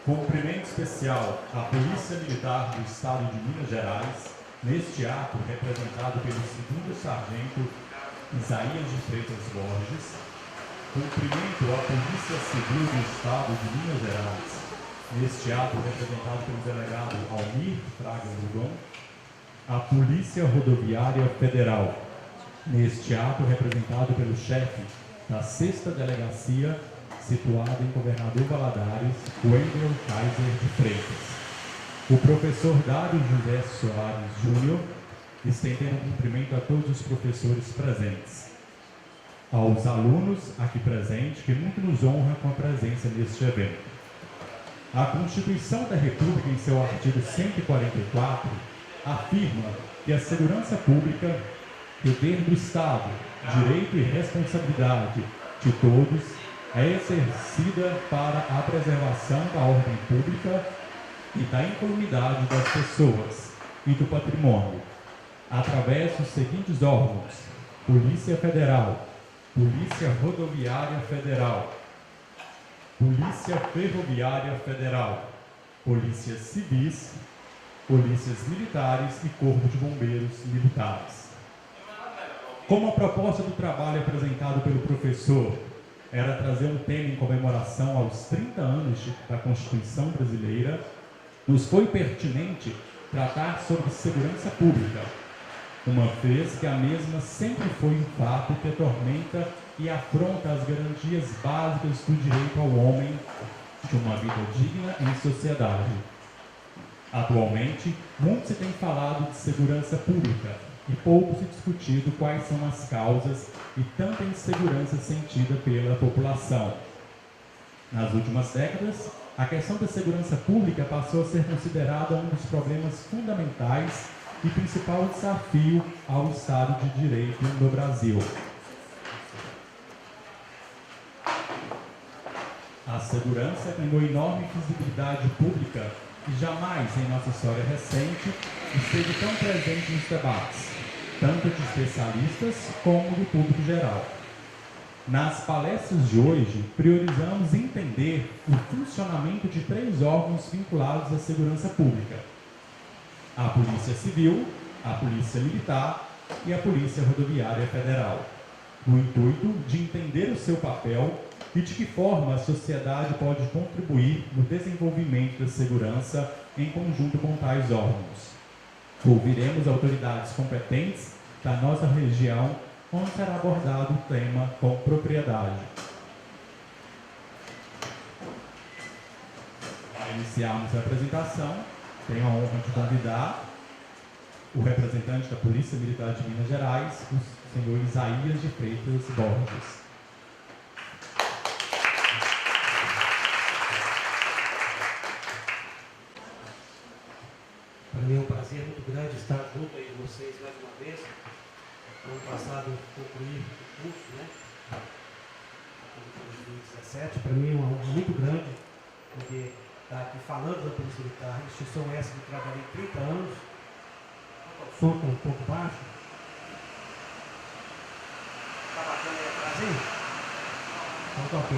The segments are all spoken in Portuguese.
Cumprimento especial à Polícia Militar do Estado de Minas Gerais, neste ato representado pelo 2º Sargento Isaías de Freitas Borges. Cumprimento à Polícia Civil do Estado de Minas Gerais, neste ato representado pelo delegado Almir Fraga Lugon. A Polícia Rodoviária Federal, neste ato representado pelo chefe da 6ª Delegacia, situada em Governador Valadares, Wendel Kaiser de Freitas. O professor Dário José Soares Júnior, estendendo um cumprimento a todos os professores presentes. Aos alunos aqui presentes, que muito nos honra com a presença neste evento. A Constituição da República, em seu artigo 144, afirma que a segurança pública, dever do Estado, direito e responsabilidade de todos, é exercida para a preservação da ordem pública e da incolumidade das pessoas e do patrimônio, através dos seguintes órgãos: Polícia Federal, Polícia Rodoviária Federal, Polícia Ferroviária Federal, Polícias Civis, Polícias Militares e Corpo de Bombeiros Militares. Como a proposta do trabalho apresentado pelo professor era trazer um tema em comemoração aos 30 anos da Constituição Brasileira, nos foi pertinente tratar sobre segurança pública, uma vez que a mesma sempre foi um fato que atormenta e afronta as garantias básicas do direito ao homem de uma vida digna em sociedade. Atualmente, muito se tem falado de segurança pública e pouco se discutido quais são as causas e tanta insegurança sentida pela população. Nas últimas décadas, a questão da segurança pública passou a ser considerada um dos problemas fundamentais e principal desafio ao Estado de Direito no Brasil. A segurança ganhou enorme visibilidade pública e jamais em nossa história recente esteve tão presente nos debates, tanto de especialistas como do público geral. Nas palestras de hoje, priorizamos entender o funcionamento de 3 órgãos vinculados à segurança pública: a Polícia Civil, a Polícia Militar e a Polícia Rodoviária Federal, no intuito de entender o seu papel e de que forma a sociedade pode contribuir no desenvolvimento da segurança em conjunto com tais órgãos. Ouviremos autoridades competentes da nossa região, onde será abordado o tema com propriedade. Para iniciarmos a apresentação, tenho a honra de convidar o representante da Polícia Militar de Minas Gerais, o senhor Isaías de Freitas Borges. Para mim é um prazer muito grande estar junto aí com vocês mais uma vez. No ano passado concluí o curso, em 2017. Para mim é uma honra muito grande poder estar aqui falando da Polícia Militar, instituição essa que trabalhei 30 anos. O som está um pouco baixo. Está bacana aí atrás, hein? Então está ok.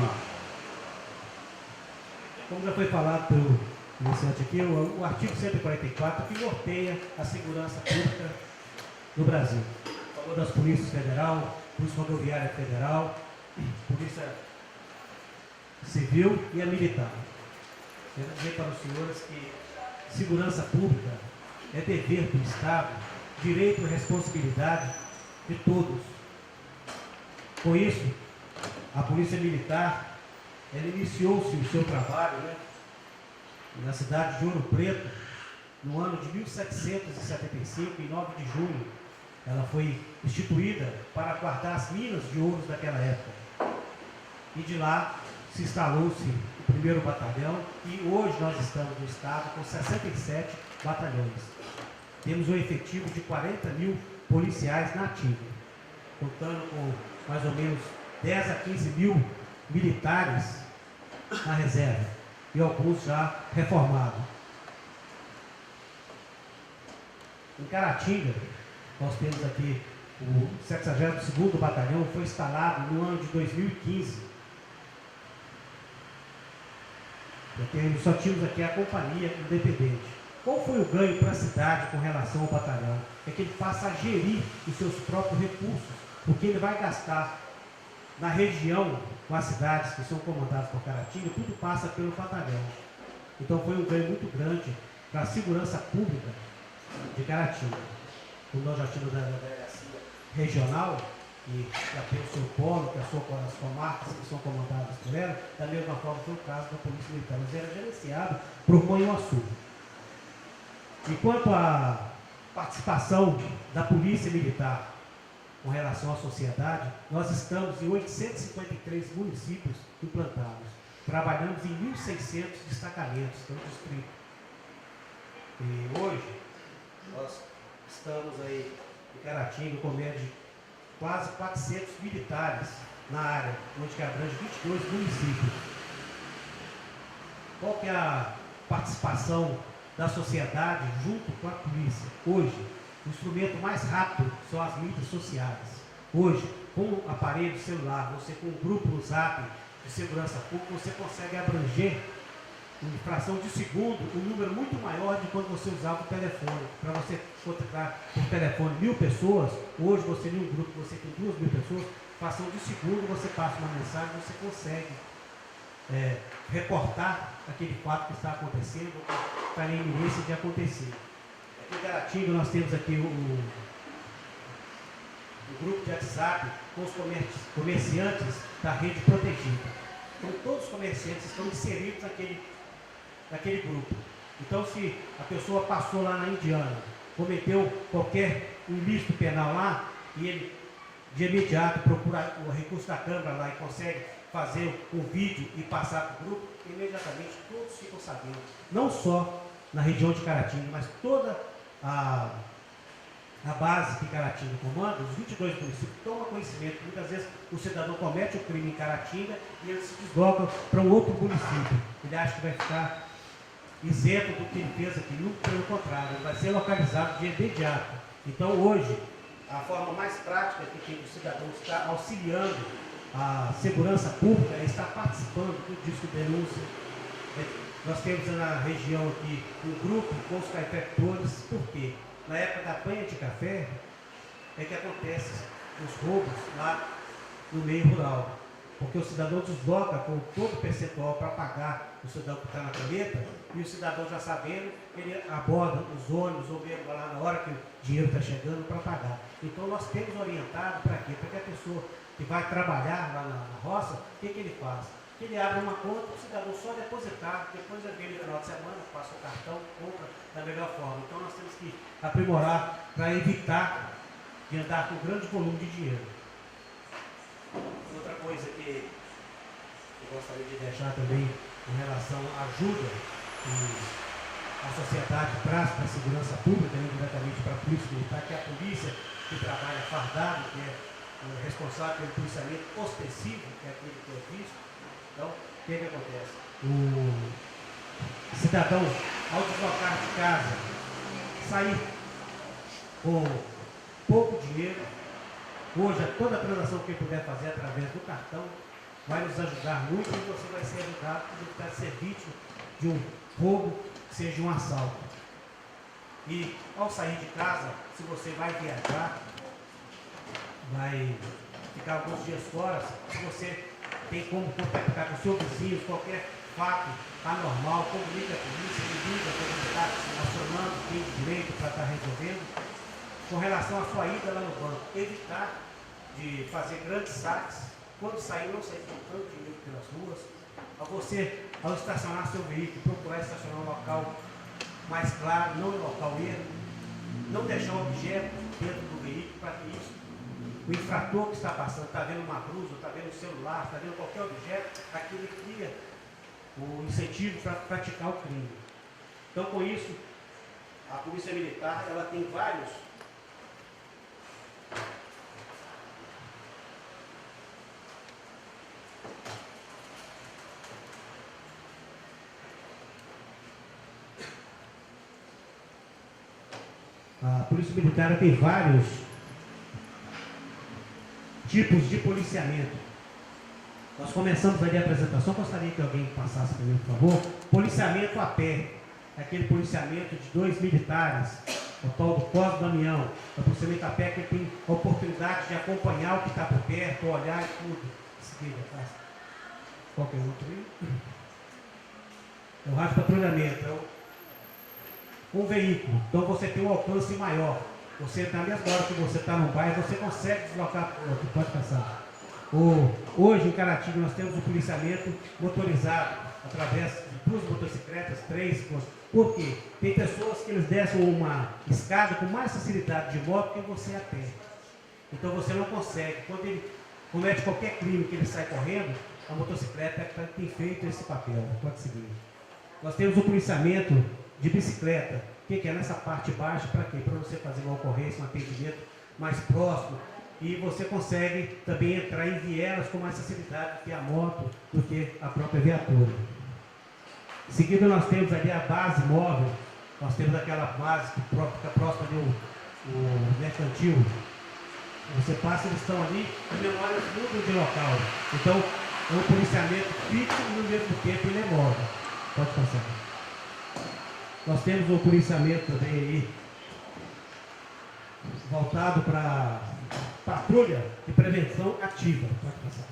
Como já foi falado pelo iniciante aqui, o artigo 144 que norteia a segurança pública no Brasil. Falou das polícias federal, Polícia Rodoviária Federal, Polícia Civil e a Militar. Quero dizer para os senhores que segurança pública é dever do Estado, direito e responsabilidade de todos. Com isso, a Polícia Militar, ela iniciou-se o seu trabalho, na cidade de Ouro Preto, no ano de 1775, em 9 de junho. Ela foi instituída para guardar as minas de ouro daquela época. E de lá se instalou-se o 1º Batalhão e hoje nós estamos no estado com 67 batalhões. Temos um efetivo de 40 mil policiais na ativa, contando com mais ou menos 10 a 15 mil militares na reserva e alguns já reformados. Em Caratinga, nós temos aqui o 72º Batalhão, foi instalado no ano de 2015. Só tínhamos aqui a companhia independente. Qual foi o ganho para a cidade com relação ao batalhão? É que ele passa a gerir os seus próprios recursos, porque ele vai gastar na região, com as cidades que são comandadas por Caratinga, tudo passa pelo batalhão. Então foi um ganho muito grande para a segurança pública de Caratinga. Como nós já tínhamos a delegacia regional, e já tem o seu polo, que as comarcas que são comandadas por ela, da mesma forma foi o caso da Polícia Militar, mas era gerenciado por Manhuaçu. E quanto à participação da Polícia Militar com relação à sociedade, nós estamos em 853 municípios implantados. Trabalhamos em 1.600 destacamentos no distrito. E hoje, nós estamos aí em Caratinga com média de quase 400 militares na área, onde que abrange 22 municípios. Qual que é a participação da sociedade junto com a polícia? Hoje, o instrumento mais rápido são as mídias sociais. Hoje, com o aparelho celular, você com um grupo no Zap de segurança pública, você consegue abranger, em fração de segundo, um número muito maior de quando você usava o telefone. Para você contactar por telefone 1.000 pessoas, hoje você em um grupo, você tem 2.000 pessoas, em fração de segundo você passa uma mensagem, você consegue reportar aquele fato que está acontecendo, que está na iminência de acontecer. Aqui em Caratinga nós temos aqui o grupo de WhatsApp com os comerciantes da rede protegida. Então todos os comerciantes estão inseridos naquele grupo. Então se a pessoa passou lá na Indiana, cometeu qualquer ilícito penal lá, e ele de imediato procura o recurso da Câmara lá e consegue fazer um vídeo e passar para o grupo, imediatamente todos ficam sabendo. Não só na região de Caratinga, mas toda a base que Caratinga comanda, os 22 municípios tomam conhecimento. Muitas vezes o cidadão comete o crime em Caratinga e ele se desloca para um outro município. Ele acha que vai ficar isento do que ele fez aqui. Não, pelo contrário, ele vai ser localizado de imediato. Então hoje, a forma mais prática que o cidadão está auxiliando a segurança pública é estar participando do disco de denúncia. Nós temos na região aqui um grupo com os cafeicultores, por quê? Na época da banha de café é que acontecem os roubos lá no meio rural. Porque o cidadão desloca com todo o percentual para pagar o cidadão que está na colheita, e o cidadão já sabendo, ele aborda os ônibus ou mesmo lá na hora que o dinheiro está chegando para pagar. Então nós temos orientado para quê? Para que a pessoa que vai trabalhar lá na roça, o que ele faz? Ele abre uma conta, o cidadão só depositar, depois ele vem no final de semana, passa o cartão, compra da melhor forma. Então nós temos que aprimorar para evitar de andar com grande volume de dinheiro. Outra coisa que eu gostaria de deixar também em relação à ajuda que a sociedade traz para a segurança pública, diretamente para a polícia militar, que é a polícia que trabalha fardado, que é responsável pelo policiamento ostensivo, que é aquele que eu fiz. Então, o que acontece? O cidadão, ao deslocar de casa, sair com pouco dinheiro, hoje, toda a transação que ele puder fazer através do cartão vai nos ajudar muito, e você vai ser ajudado a evitar ser vítima de um roubo, seja um assalto. E ao sair de casa, se você vai viajar, vai ficar alguns dias fora, se você tem como contactar com o seu vizinho, qualquer fato anormal, comunica a polícia, liga para ele estar acionando quem de direito para estar resolvendo. Com relação à sua ida lá no banco, evitar de fazer grandes saques, quando sair, não sair comprando dinheiro pelas ruas. Ao estacionar seu veículo, procurar estacionar um local mais claro, não um local erro, não deixar um objeto dentro do veículo para que isso, o infrator que está passando, está vendo uma blusa, está vendo o celular, está vendo qualquer objeto, aquilo cria o incentivo para praticar o crime. Então, com isso, a Polícia Militar ela tem vários a Polícia Militar tem vários tipos de policiamento. Nós começamos ali a apresentação, gostaria que alguém passasse para mim, por favor. Policiamento a pé, aquele policiamento de 2 militares, o tal do Cosmo Damião, o policiamento a pé que tem a oportunidade de acompanhar o que está por perto, olhar e tudo. Seguida, tá? Qualquer outro aí. É o rádio patrulhamento, é um veículo, então você tem um alcance maior. Você, na mesma hora que você está no bairro, você consegue deslocar para o outro, pode passar. Hoje em Caratinga nós temos o policiamento motorizado, através de 2 motocicletas, 3, por quê? Tem pessoas que eles descem uma escada com mais facilidade de moto que você a pé. Então você não consegue. Quando ele comete qualquer crime que ele sai correndo, a motocicleta tem feito esse papel. Pode seguir. Nós temos o policiamento de bicicleta. O que é nessa parte baixa? Para quê? Para você fazer uma ocorrência, um atendimento mais próximo. E você consegue também entrar em vielas com mais facilidade do que a moto, do que a própria viatura. Em seguida nós temos ali a base móvel. Nós temos aquela base que fica próxima ali o mercantil. Você passa, eles estão ali, as memórias mudam de local. Então, é um policiamento fixo e no mesmo tempo ele é móvel. Pode passar. Nós temos um policiamento também aí, voltado para patrulha de prevenção ativa. Pode passar.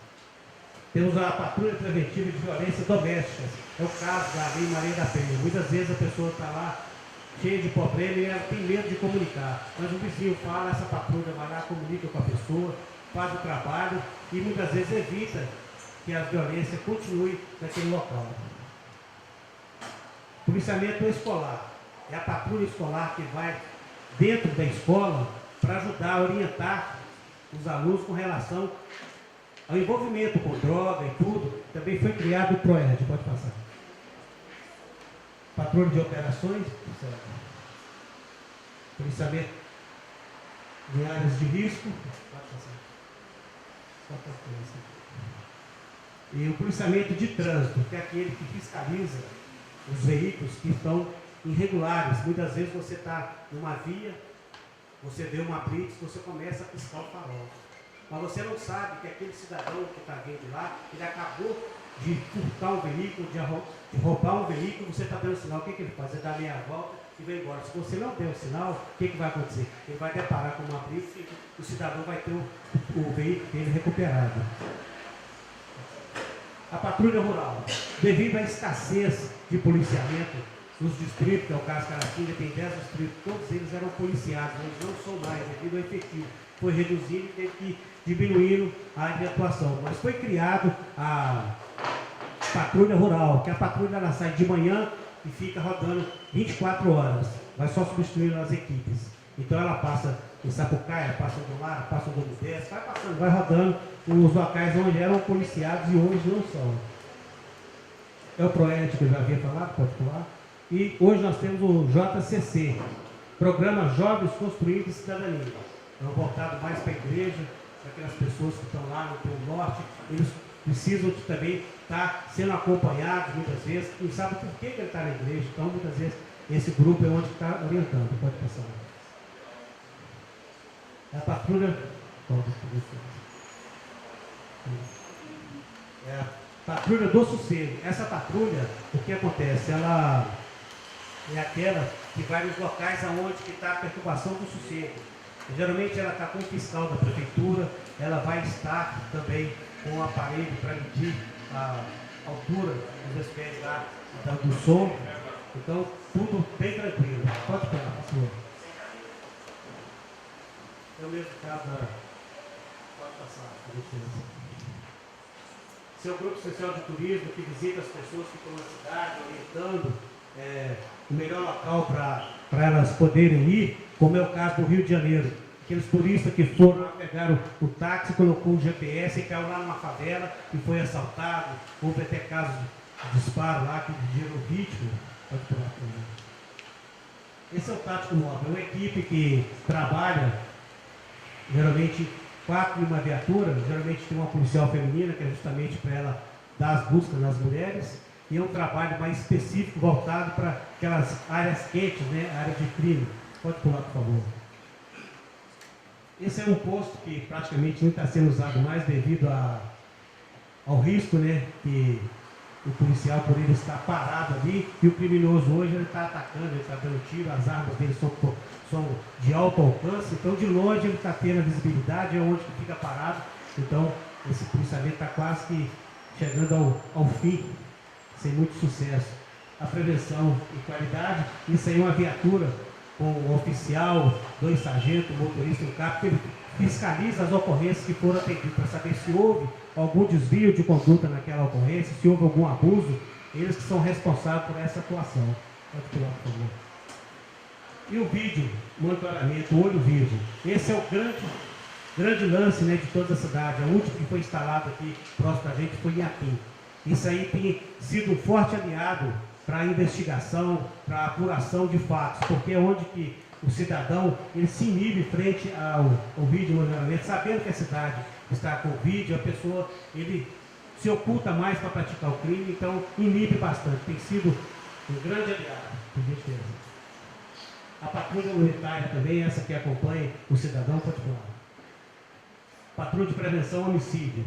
Temos a patrulha preventiva de violência doméstica. É o caso da Lei Maria da Penha. Muitas vezes a pessoa está lá cheia de problema e ela tem medo de comunicar. Mas o vizinho fala, essa patrulha vai lá, comunica com a pessoa, faz o trabalho e muitas vezes evita que a violência continue naquele local. Policiamento escolar. É a patrulha escolar que vai dentro da escola para ajudar a orientar os alunos com relação ao envolvimento com droga e tudo. Também foi criado o PROERD, pode passar. Patrulha de operações, policiamento em áreas de risco, pode passar. E o policiamento de trânsito, que é aquele que fiscaliza os veículos que estão irregulares. Muitas vezes você está numa via, você deu uma blitz, você começa a piscar o farol. Mas você não sabe que aquele cidadão que está vindo lá, ele acabou de furtar um veículo, de roubar um veículo, você está dando sinal, o que ele faz? Ele dá meia volta e vai embora. Se você não der o sinal, o que vai acontecer? Ele vai deparar com uma blitz e o cidadão vai ter o veículo dele recuperado. A patrulha rural, devido à escassez de policiamento nos distritos, que é o caso Caratinga, tem 10 distritos, todos eles eram policiados, eles não são mais, devido ao efetivo. Foi reduzido e teve que diminuir a área de atuação. Mas foi criado a patrulha rural, que a patrulha ela sai de manhã e fica rodando 24 horas, vai só substituindo as equipes. Então ela passa em Sapucaia, passa do Lar, passa do Domingos, vai passando, vai rodando os locais onde eram policiados e hoje não são. É o PROERD que eu já havia falado, pode falar. E hoje nós temos o JCC, Programa Jovens Construindo Cidadania. É voltado mais para a igreja, para aquelas pessoas que estão lá no Polo Norte, eles precisam de também estar sendo acompanhados muitas vezes, não sabe por que ele está na igreja, então muitas vezes esse grupo é onde está orientando. Pode passar. É a patrulha. É a patrulha do sossego. Essa patrulha, o que acontece? Ela é aquela que vai nos locais aonde está a perturbação do sossego. E, geralmente ela está com o fiscal da prefeitura, ela vai estar também com um aparelho para medir a altura dos espécies lá do som. Então, tudo bem tranquilo. Pode pegar, por favor. É o mesmo caso da... Pode passar, por licença. Seu grupo social de turismo que visita as pessoas que estão na cidade, orientando o melhor local para elas poderem ir, como é o caso do Rio de Janeiro. Aqueles turistas que foram lá, pegaram o táxi, colocou o GPS e caiu lá numa favela e foi assaltado. Houve até casos de disparo lá que gerou vítima. Pode pular para mim. Esse é o tático móvel, é uma equipe que trabalha geralmente 4 em uma viatura, geralmente tem uma policial feminina, que é justamente para ela dar as buscas nas mulheres, e é um trabalho mais específico, voltado para aquelas áreas quentes, né, área de crime. Pode pular, por favor. Esse é um posto que praticamente não está sendo usado mais devido ao risco, né, que o policial por ele estar parado ali, e o criminoso hoje ele está atacando, ele está dando tiro, as armas dele são de alto alcance, então de longe ele está tendo a visibilidade, é onde que fica parado, então esse policiamento está quase que chegando ao fim, sem muito sucesso. A prevenção e qualidade, isso aí é uma viatura com um oficial, 2 sargentos, um motorista e um cabo, que ele fiscaliza as ocorrências que foram atendidas para saber se houve algum desvio de conduta naquela ocorrência, se houve algum abuso, eles que são responsáveis por essa atuação. Pode pular, por favor. E o vídeo, monitoramento, o olho vivo. Esse é o grande lance, né, de toda a cidade. A última que foi instalada aqui próximo da gente foi em Iapim. Isso aí tem sido um forte aliado para a investigação, para a apuração de fatos, porque é onde que o cidadão ele se inibe frente ao vídeo monitoramento, sabendo que a cidade está com vídeo, a pessoa ele se oculta mais para praticar o crime, então inibe bastante. Tem sido um grande aliado, por gentileza. A patrulha unitária também, essa que acompanha o cidadão, pode falar. Patrulha de prevenção ao homicídio.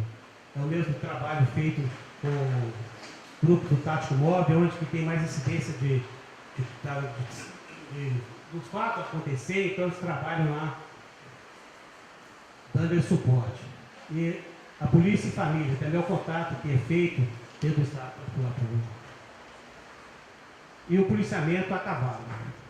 É o mesmo trabalho feito com o grupo do Tático Móvel, onde que tem mais incidência dos fatos acontecer, então eles trabalham lá dando esse suporte. E a polícia e família, também o contato que é feito dentro do Estado. E o policiamento a cavalo.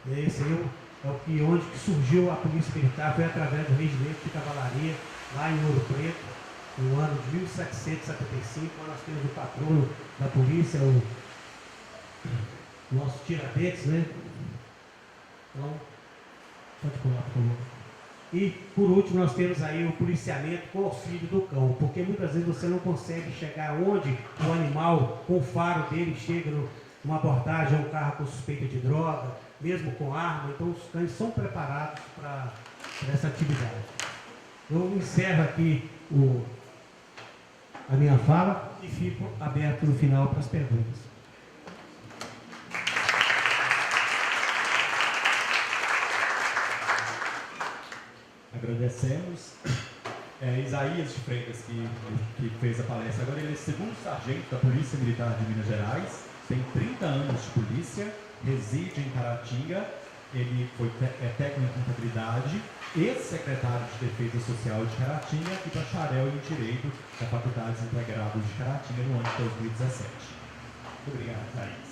Esse aí é o que onde que surgiu a polícia militar, foi através do regimento de cavalaria, lá em Ouro Preto, no ano de 1775, quando nós temos o patrono da polícia, o nosso Tiradentes, né? Então, pode pular, por favor. E, por último, nós temos aí o policiamento com auxílio do cão, porque muitas vezes você não consegue chegar onde o animal, com o faro dele, chega numa abordagem a um carro com suspeita de droga, mesmo com arma, então os cães são preparados para essa atividade. Eu encerro aqui a minha fala e fico aberto no final para as perguntas. Agradecemos. Isaías de Freitas, que fez a palestra agora, ele é segundo sargento da Polícia Militar de Minas Gerais, tem 30 anos de polícia, reside em Caratinga, ele foi técnico em contabilidade, ex-secretário de Defesa Social de Caratinga e bacharel em Direito da Faculdade Integrados de Caratinga no ano de 2017. Muito obrigado, Isaías.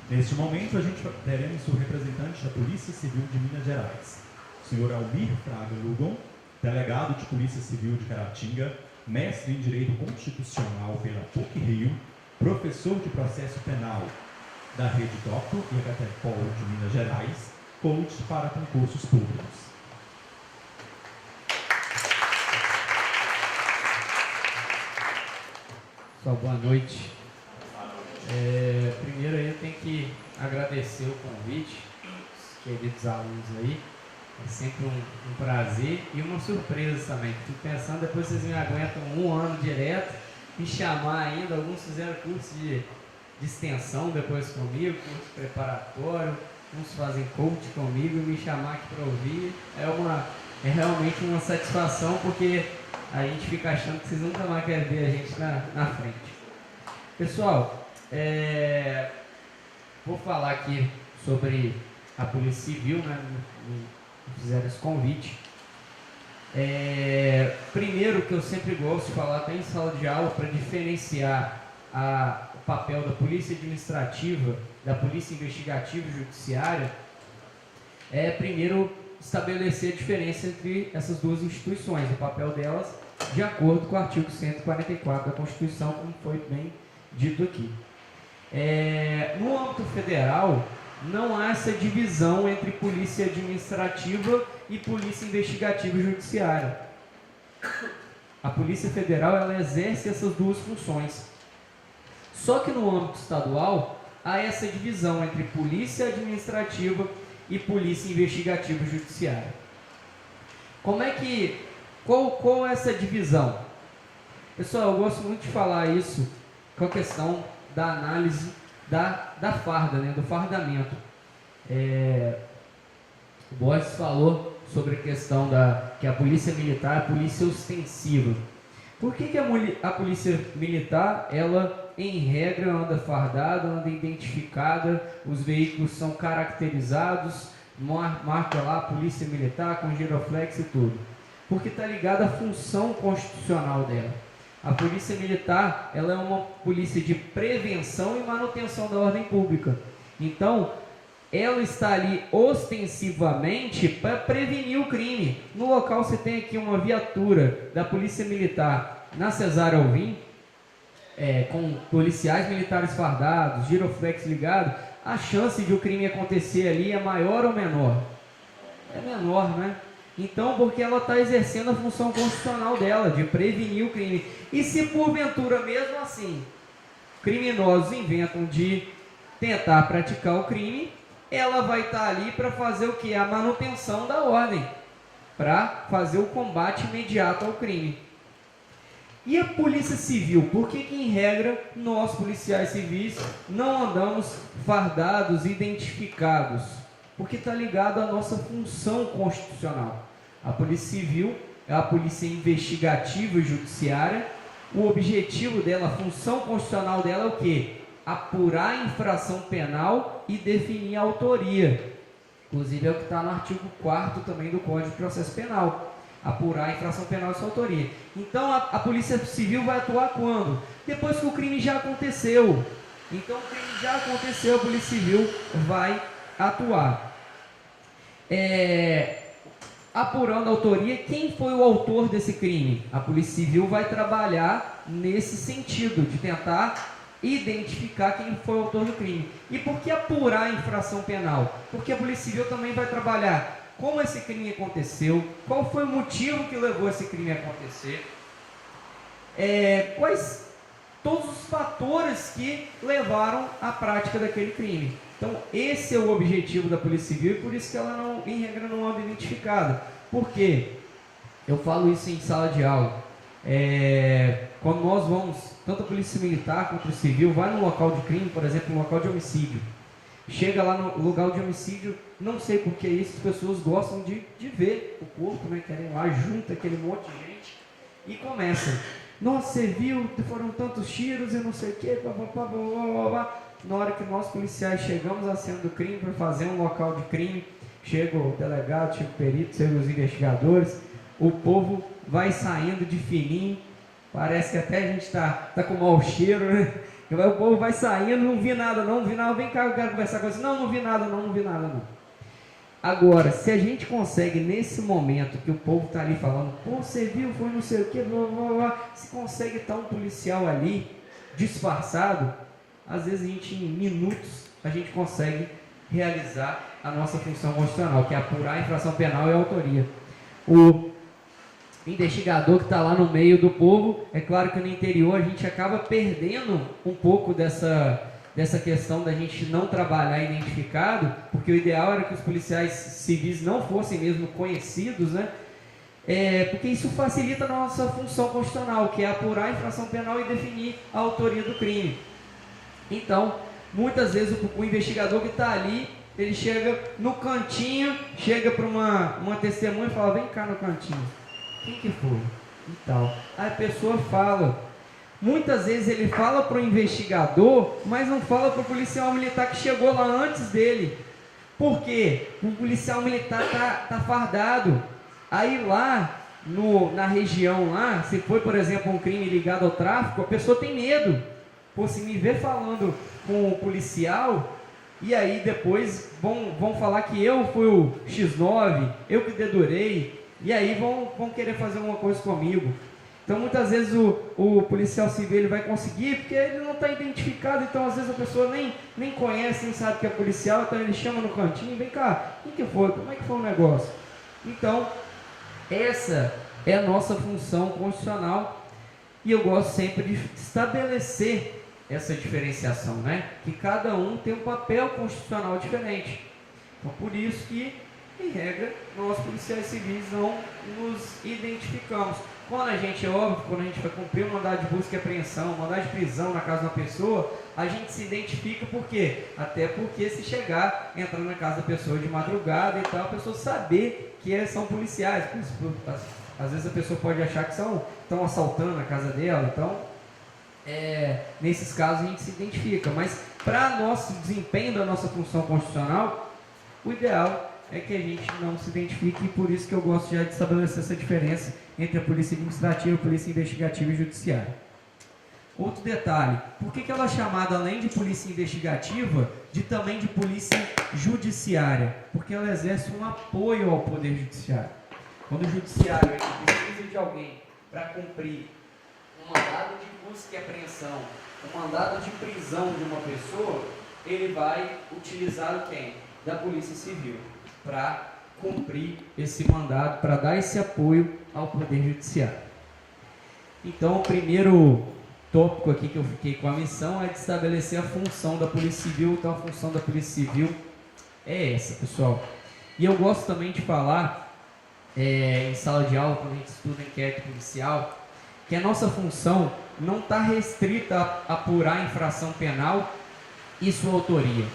Neste momento, a gente teremos o representante da Polícia Civil de Minas Gerais, o senhor Almir Fraga Lugon, delegado de Polícia Civil de Caratinga, mestre em Direito Constitucional pela PUC-Rio, professor de Processo Penal da Rede Doctor e HTPOL de Minas Gerais, coach para concursos públicos. Pessoal, boa noite. Primeiro aí eu tenho que agradecer o convite, queridos alunos aí. É sempre um prazer e uma surpresa também. Fico pensando, depois vocês me aguentam 1 ano direto, me chamar ainda. Alguns fizeram curso de extensão depois comigo, curso preparatório, uns fazem coach comigo e me chamar aqui para ouvir. É realmente uma satisfação, porque a gente fica achando que vocês nunca mais querem ver a gente na frente. Pessoal, vou falar aqui sobre a Polícia Civil, né? Fizeram esse convite. Primeiro, que eu sempre gosto de falar até em sala de aula, para diferenciar o papel da polícia administrativa, da polícia investigativa e judiciária, primeiro estabelecer a diferença entre essas duas instituições, o papel delas de acordo com o artigo 144 da Constituição, como foi bem dito aqui. No âmbito federal, não há essa divisão entre polícia administrativa e polícia investigativa e judiciária. A Polícia Federal, ela exerce essas duas funções. Só que no âmbito estadual, há essa divisão entre polícia administrativa e polícia investigativa e judiciária. Qual é essa divisão? Pessoal, eu gosto muito de falar isso com a questão da análise da farda, né, do fardamento. O Borges falou sobre a questão que a polícia militar é a polícia ostensiva. Por que a polícia militar, ela em regra anda fardada, anda identificada, os veículos são caracterizados, marca lá a polícia militar com giroflex e tudo? Porque está ligada à função constitucional dela. A polícia militar, ela é uma polícia de prevenção e manutenção da ordem pública. Então, ela está ali ostensivamente para prevenir o crime. No local você tem aqui uma viatura da polícia militar na Cesário Alvim, com policiais militares fardados, giroflex ligado, a chance de o crime acontecer ali é maior ou menor? É menor, né? Então, porque ela está exercendo a função constitucional dela, de prevenir o crime. E se porventura, mesmo assim, criminosos inventam de tentar praticar o crime, ela vai estar ali para fazer o que? A manutenção da ordem, para fazer o combate imediato ao crime. E a polícia civil? Por que em regra, nós policiais civis não andamos fardados, identificados? Porque está ligado à nossa função constitucional. A polícia civil é a polícia investigativa e judiciária. O objetivo dela, a função constitucional dela é o quê? Apurar a infração penal e definir a autoria. Inclusive é o que está no artigo 4º também do Código de Processo Penal. Apurar a infração penal e sua autoria. Então a polícia civil vai atuar quando? Depois que o crime já aconteceu. Então o crime já aconteceu, a polícia civil vai atuar. Apurando a autoria, quem foi o autor desse crime? A polícia civil vai trabalhar nesse sentido, de tentar identificar quem foi o autor do crime. E por que apurar a infração penal? Porque a polícia civil também vai trabalhar como esse crime aconteceu, qual foi o motivo que levou esse crime a acontecer, quais todos os fatores que levaram à prática daquele crime. Então, esse é o objetivo da Polícia Civil e por isso que ela, não, em regra, não anda identificada. Por quê? Eu falo isso em sala de aula. Quando nós vamos, tanto a Polícia Militar quanto a Civil, vai no local de crime, por exemplo, no local de homicídio. Chega lá no lugar de homicídio, não sei por que isso, as pessoas gostam de ver o corpo, né? Querem ir lá, junta aquele monte de gente e começam. Nossa, você viu, foram tantos tiros e não sei o que, Na hora que nós policiais chegamos à cena do crime para fazer um local de crime, chega o delegado, chega o perito, chega os investigadores, o povo vai saindo de fininho, parece que até a gente está com mau cheiro, né? O povo vai saindo, não vi nada, vem cá, eu quero conversar com você. Não vi nada, não. Agora, se a gente consegue, nesse momento que o povo está ali falando, pô, você viu, foi não sei o que, se consegue estar um policial ali, disfarçado, às vezes em minutos, a gente consegue realizar a nossa função constitucional, que é apurar a infração penal e a autoria. O investigador que está lá no meio do povo, é claro que no interior a gente acaba perdendo um pouco dessa questão da gente não trabalhar identificado, porque o ideal era que os policiais civis não fossem mesmo conhecidos, né? Porque isso facilita a nossa função constitucional, que é apurar a infração penal e definir a autoria do crime. Então, muitas vezes o investigador que está ali, ele chega no cantinho, chega para uma testemunha e fala, vem cá no cantinho. Quem que foi? E tal. Aí a pessoa fala. Muitas vezes ele fala para o investigador, mas não fala para o policial militar que chegou lá antes dele. Por quê? O policial militar tá fardado. Aí lá, na região lá, se foi, por exemplo, um crime ligado ao tráfico, a pessoa tem medo. Pô, se me ver falando com o policial, e aí depois vão falar que eu fui o X9, eu que dedurei, e aí vão querer fazer alguma coisa comigo. Então muitas vezes o policial civil ele vai conseguir, porque ele não está identificado, então às vezes a pessoa nem conhece, nem sabe que é policial, então ele chama no cantinho, vem cá, quem que foi? Como é que foi o negócio? Então, essa é a nossa função constitucional, e eu gosto sempre de estabelecer essa diferenciação, né? Que cada um tem um papel constitucional diferente. Então por isso que, em regra, nós policiais civis não nos identificamos. Quando a gente, quando a gente vai cumprir um mandado de busca e apreensão, um mandado de prisão na casa de uma pessoa, a gente se identifica por quê? Até porque se chegar, entrar na casa da pessoa de madrugada e tal, a pessoa saber que eles são policiais. Às vezes a pessoa pode achar que estão assaltando a casa dela, então nesses casos a gente se identifica, mas para nosso desempenho da nossa função constitucional, o ideal é que a gente não se identifique, e por isso que eu gosto já de estabelecer essa diferença entre a polícia administrativa, a polícia investigativa e judiciária. Outro detalhe, por que ela é chamada, além de polícia investigativa, também de polícia judiciária? Porque ela exerce um apoio ao poder judiciário. Quando o judiciário precisa de alguém para cumprir um mandado de busca e apreensão, um mandado de prisão de uma pessoa, ele vai utilizar o quem? Da Polícia Civil, para cumprir esse mandado, para dar esse apoio ao Poder Judiciário. Então, o primeiro tópico aqui que eu fiquei com a missão é de estabelecer a função da Polícia Civil. Então, a função da Polícia Civil é essa, pessoal. E eu gosto também de falar, em sala de aula, quando a gente estuda inquérito policial, que a nossa função não está restrita a apurar a infração penal e sua autoria.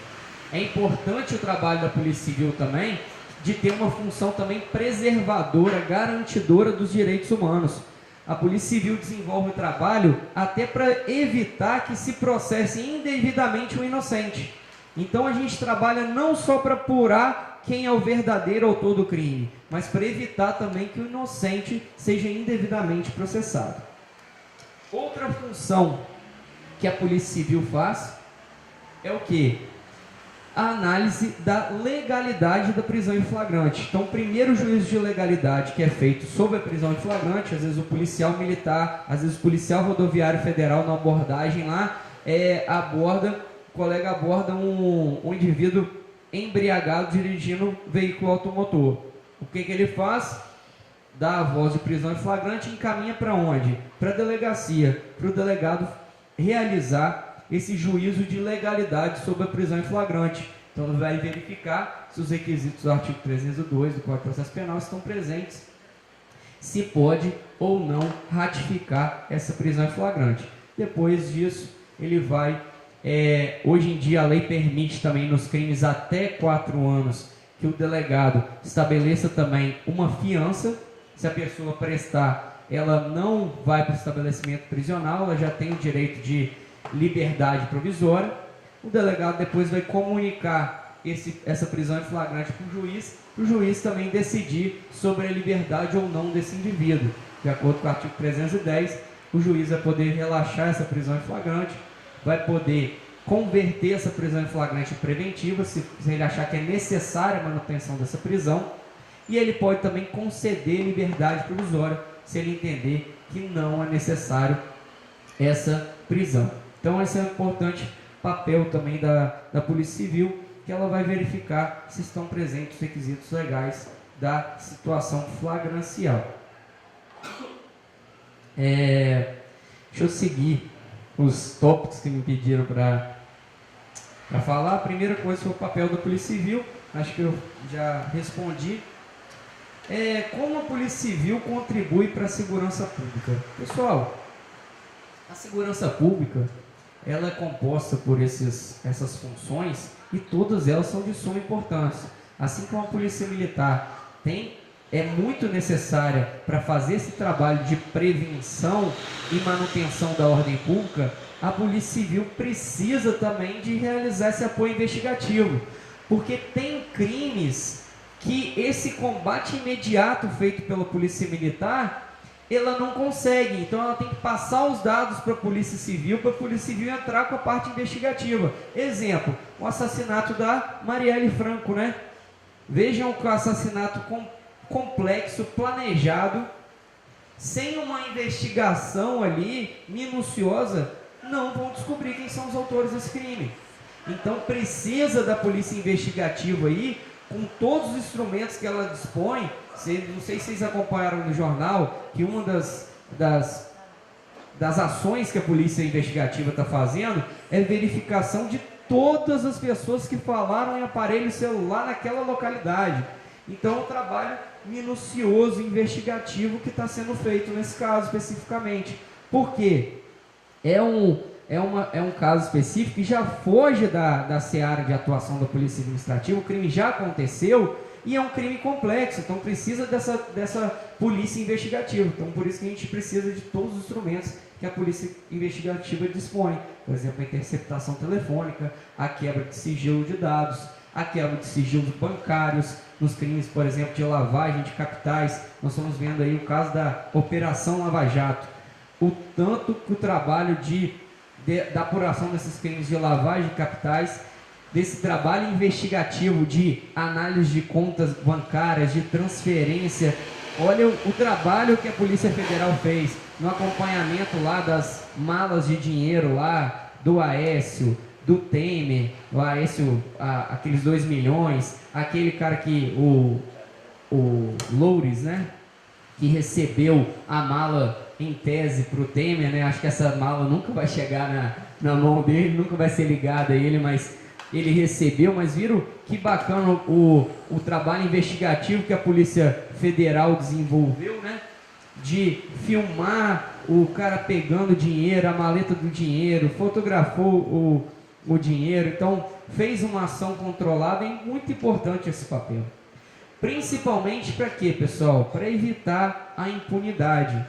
É importante o trabalho da Polícia Civil também, de ter uma função também preservadora, garantidora dos direitos humanos. A Polícia Civil desenvolve o trabalho até para evitar que se processe indevidamente o inocente. Então a gente trabalha não só para apurar quem é o verdadeiro autor do crime, mas para evitar também que o inocente seja indevidamente processado. Outra função que a Polícia Civil faz é o quê? A análise da legalidade da prisão em flagrante. Então, o primeiro juízo de legalidade que é feito sobre a prisão em flagrante, às vezes o policial militar, às vezes o policial rodoviário federal na abordagem lá, o colega aborda um indivíduo embriagado dirigindo veículo automotor. O que ele faz? Dá a voz de prisão em flagrante e encaminha para onde? Para a delegacia, para o delegado realizar esse juízo de legalidade sobre a prisão em flagrante. Então, ele vai verificar se os requisitos do artigo 302 do Código de Processo Penal estão presentes, se pode ou não ratificar essa prisão em flagrante. Depois disso, ele vai... hoje em dia, a lei permite também nos crimes até 4 anos que o delegado estabeleça também uma fiança. Se a pessoa prestar, ela não vai para o estabelecimento prisional, ela já tem o direito de liberdade provisória. O delegado depois vai comunicar essa prisão em flagrante para o juiz também decidir sobre a liberdade ou não desse indivíduo. De acordo com o artigo 310, o juiz vai poder relaxar essa prisão em flagrante, vai poder converter essa prisão em flagrante preventiva, se ele achar que é necessária a manutenção dessa prisão, e ele pode também conceder liberdade provisória, se ele entender que não é necessário essa prisão. Então, esse é um importante papel também da Polícia Civil, que ela vai verificar se estão presentes os requisitos legais da situação flagrancial. Deixa eu seguir os tópicos que me pediram para falar. A primeira coisa foi o papel da Polícia Civil, acho que eu já respondi. Como a Polícia Civil contribui para a segurança pública? Pessoal, a segurança pública ela é composta por essas funções e todas elas são de suma importância. Assim como a Polícia Militar é muito necessária para fazer esse trabalho de prevenção e manutenção da ordem pública, a Polícia Civil precisa também de realizar esse apoio investigativo, porque tem crimes que esse combate imediato feito pela Polícia Militar ela não consegue, então ela tem que passar os dados para a Polícia Civil entrar com a parte investigativa. Exemplo, o assassinato da Marielle Franco, né? Vejam que o assassinato complexo, planejado, sem uma investigação ali minuciosa, não vão descobrir quem são os autores desse crime. Então precisa da polícia investigativa aí, com todos os instrumentos que ela dispõe. Não sei se vocês acompanharam no jornal que uma das ações que a polícia investigativa está fazendo é verificação de todas as pessoas que falaram em aparelho celular naquela localidade. Então é um trabalho minucioso, investigativo que está sendo feito nesse caso especificamente. Por quê? É um caso específico que já foge da seara de atuação da polícia administrativa, o crime já aconteceu E é um crime complexo, então precisa dessa polícia investigativa. Então por isso que a gente precisa de todos os instrumentos que a polícia investigativa dispõe. Por exemplo, a interceptação telefônica, a quebra de sigilo de dados, a quebra de sigilos bancários, nos crimes, por exemplo, de lavagem de capitais. Nós estamos vendo aí o caso da Operação Lava Jato. O tanto que o trabalho da apuração desses crimes de lavagem de capitais, desse trabalho investigativo de análise de contas bancárias, de transferência. Olha o trabalho que a Polícia Federal fez no acompanhamento lá das malas de dinheiro lá do Aécio, do Temer, o Aécio, aqueles 2 milhões, aquele cara que, o Loures, né, que recebeu a mala em tese para o Temer, né, acho que essa mala nunca vai chegar na mão dele, nunca vai ser ligada a ele, mas ele recebeu. Mas viram que bacana o trabalho investigativo que a Polícia Federal desenvolveu, né? De filmar o cara pegando dinheiro, a maleta do dinheiro, fotografou o dinheiro. Então fez uma ação controlada, e muito importante esse papel. Principalmente para quê, pessoal? Para evitar a impunidade.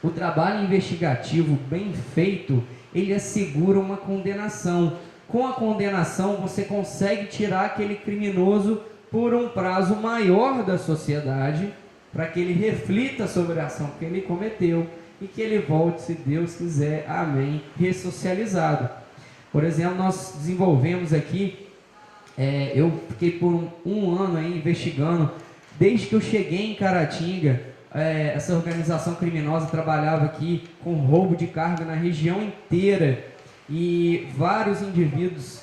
O trabalho investigativo bem feito, ele assegura uma condenação. Com a condenação, você consegue tirar aquele criminoso por um prazo maior da sociedade, para que ele reflita sobre a ação que ele cometeu e que ele volte, se Deus quiser, amém, ressocializado. Por exemplo, nós desenvolvemos aqui, eu fiquei por um ano aí investigando, desde que eu cheguei em Caratinga. Essa organização criminosa trabalhava aqui com roubo de carga na região inteira, e vários indivíduos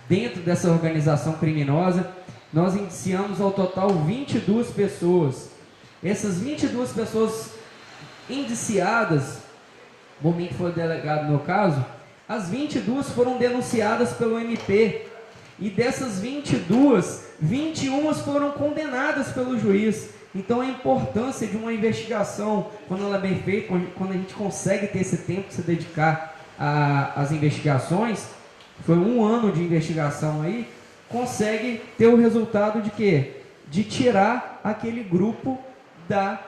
dentro dessa organização criminosa. Nós indiciamos ao total 22 pessoas. Essas 22 pessoas indiciadas, no momento que foi delegado no caso, as 22 foram denunciadas pelo MP, e dessas 22, 21 foram condenadas pelo juiz. Então a importância de uma investigação, quando ela é bem feita, quando a gente consegue ter esse tempo de se dedicar às investigações, foi um ano de investigação aí, consegue ter o resultado de quê? De tirar aquele grupo da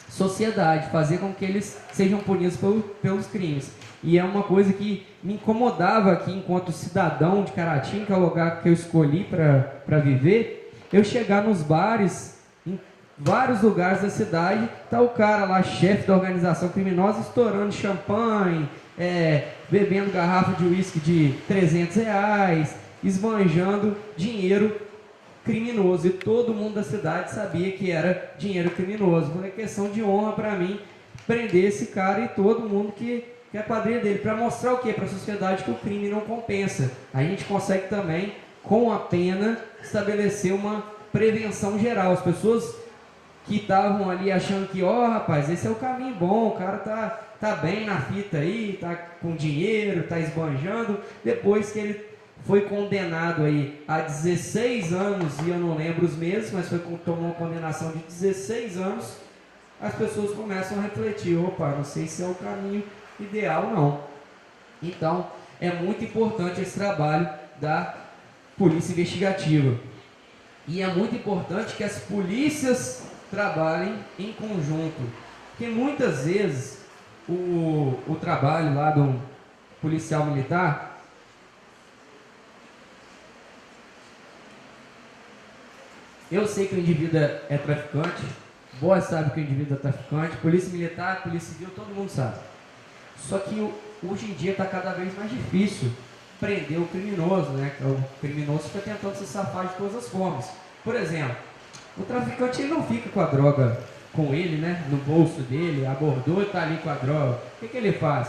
sociedade, fazer com que eles sejam punidos pelos crimes. E é uma coisa que me incomodava aqui enquanto cidadão de Caratinga, que é o lugar que eu escolhi para viver, eu chegar nos bares, em vários lugares da cidade, tá o cara lá, chefe da organização criminosa, estourando champanhe, bebendo garrafa de uísque de R$300, esbanjando dinheiro criminoso, e todo mundo da cidade sabia que era dinheiro criminoso. Foi uma questão de honra para mim prender esse cara e todo mundo que é quadrilha dele, para mostrar o quê? Para a sociedade que o crime não compensa. A gente consegue também, com a pena, estabelecer uma prevenção geral. As pessoas que estavam ali achando que, rapaz, esse é o caminho bom, o cara tá bem na fita aí, tá com dinheiro, tá esbanjando, depois que ele foi condenado aí a 16 anos, e eu não lembro os meses, mas tomou uma condenação de 16 anos, as pessoas começam a refletir, não sei se é o caminho ideal não. Então é muito importante esse trabalho da polícia investigativa, e é muito importante que as polícias trabalhem em conjunto, porque muitas vezes o trabalho lá do policial militar, eu sei que o indivíduo é traficante, Boas sabe que o indivíduo é traficante, polícia militar, polícia civil, todo mundo sabe. Só que hoje em dia está cada vez mais difícil prender o criminoso, né? O criminoso fica tentando se safar de todas as formas. Por exemplo, o traficante ele não fica com a droga com ele, né? No bolso dele, abordou e está ali com a droga. O que ele faz?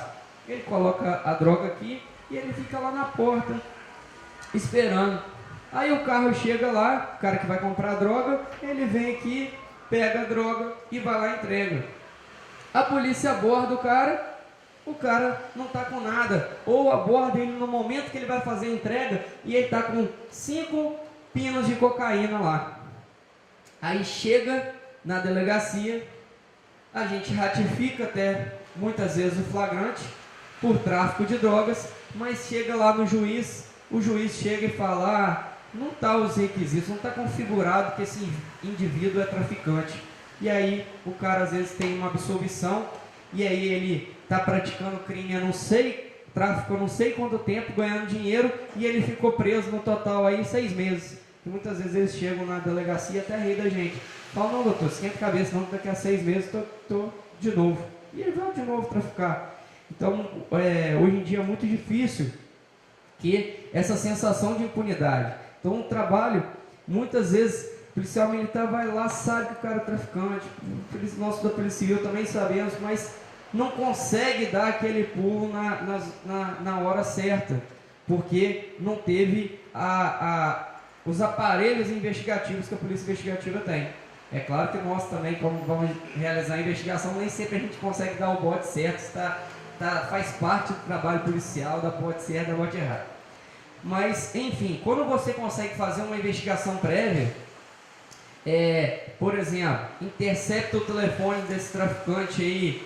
Ele coloca a droga aqui e ele fica lá na porta, esperando. Aí o carro chega lá, o cara que vai comprar a droga, ele vem aqui, pega a droga e vai lá e entrega. A polícia aborda o cara não está com nada. Ou aborda ele no momento que ele vai fazer a entrega e ele está com 5 pinos de cocaína lá. Aí chega na delegacia, a gente ratifica até muitas vezes o flagrante por tráfico de drogas, mas chega lá no juiz, o juiz chega e fala: não está os requisitos, não está configurado que esse indivíduo é traficante. E aí o cara às vezes tem uma absolvição, e aí ele está praticando crime, eu não sei, tráfico eu não sei quanto tempo, ganhando dinheiro, e ele ficou preso no total aí 6 meses. E muitas vezes eles chegam na delegacia até rir da gente. Falam, não doutor, esquenta a cabeça, não, daqui a 6 meses tô de novo. E ele vai de novo traficar. Então, hoje em dia é muito difícil que essa sensação de impunidade. Então, o trabalho, muitas vezes, o policial militar vai lá, sabe que o cara é traficante, nós da Polícia Civil também sabemos, mas não consegue dar aquele pulo na hora certa, porque não teve os aparelhos investigativos que a Polícia Investigativa tem. É claro que nós também, como vamos realizar a investigação, nem sempre a gente consegue dar o bote certo, faz parte do trabalho policial, da bote certa, da bote errada. Mas, enfim, quando você consegue fazer uma investigação prévia, por exemplo, intercepta o telefone desse traficante aí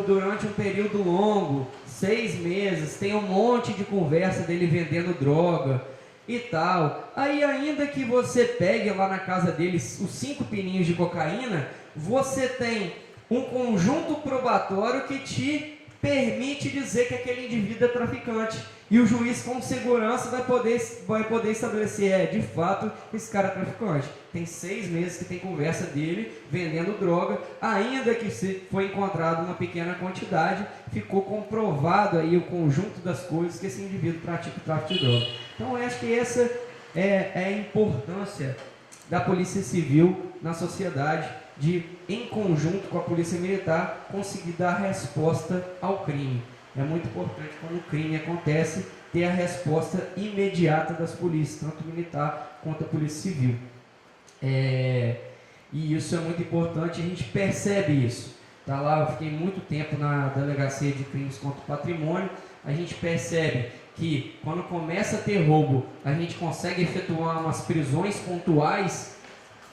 durante um período longo, 6 meses, tem um monte de conversa dele vendendo droga e tal. Aí, ainda que você pegue lá na casa dele os 5 pininhos de cocaína, você tem um conjunto probatório que te permite dizer que aquele indivíduo é traficante. E o juiz, com segurança, vai poder estabelecer, de fato, esse cara é traficante. Tem 6 meses que tem conversa dele vendendo droga, ainda que foi encontrado uma pequena quantidade, ficou comprovado aí o conjunto das coisas que esse indivíduo pratica o tráfico de droga. Então, eu acho que essa é a importância da Polícia Civil na sociedade, de, em conjunto com a Polícia Militar, conseguir dar resposta ao crime. É muito importante, quando o crime acontece, ter a resposta imediata das polícias, tanto militar quanto a Polícia Civil. E isso é muito importante, a gente percebe isso. Tá lá, eu fiquei muito tempo na Delegacia de Crimes contra o Patrimônio, a gente percebe que quando começa a ter roubo, a gente consegue efetuar umas prisões pontuais,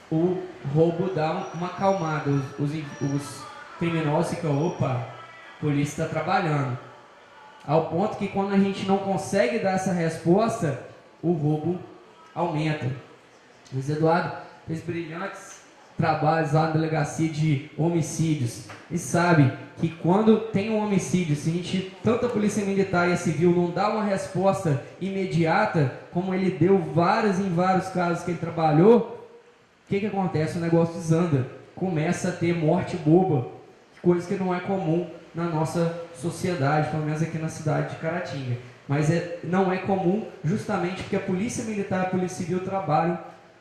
o roubo dá uma acalmada, os criminosos ficam, opa, a polícia está trabalhando. Ao ponto que quando a gente não consegue dar essa resposta, o roubo aumenta. Luiz Eduardo fez brilhantes trabalhos lá na Delegacia de Homicídios e sabe que quando tem um homicídio, se a gente, tanto a Polícia Militar e a Civil, não dá uma resposta imediata, como ele deu em vários casos que ele trabalhou, o que acontece? O negócio desanda, começa a ter morte boba, coisa que não é comum na nossa sociedade, pelo menos aqui na cidade de Caratinga. Mas não é comum justamente porque a Polícia Militar e a Polícia Civil trabalham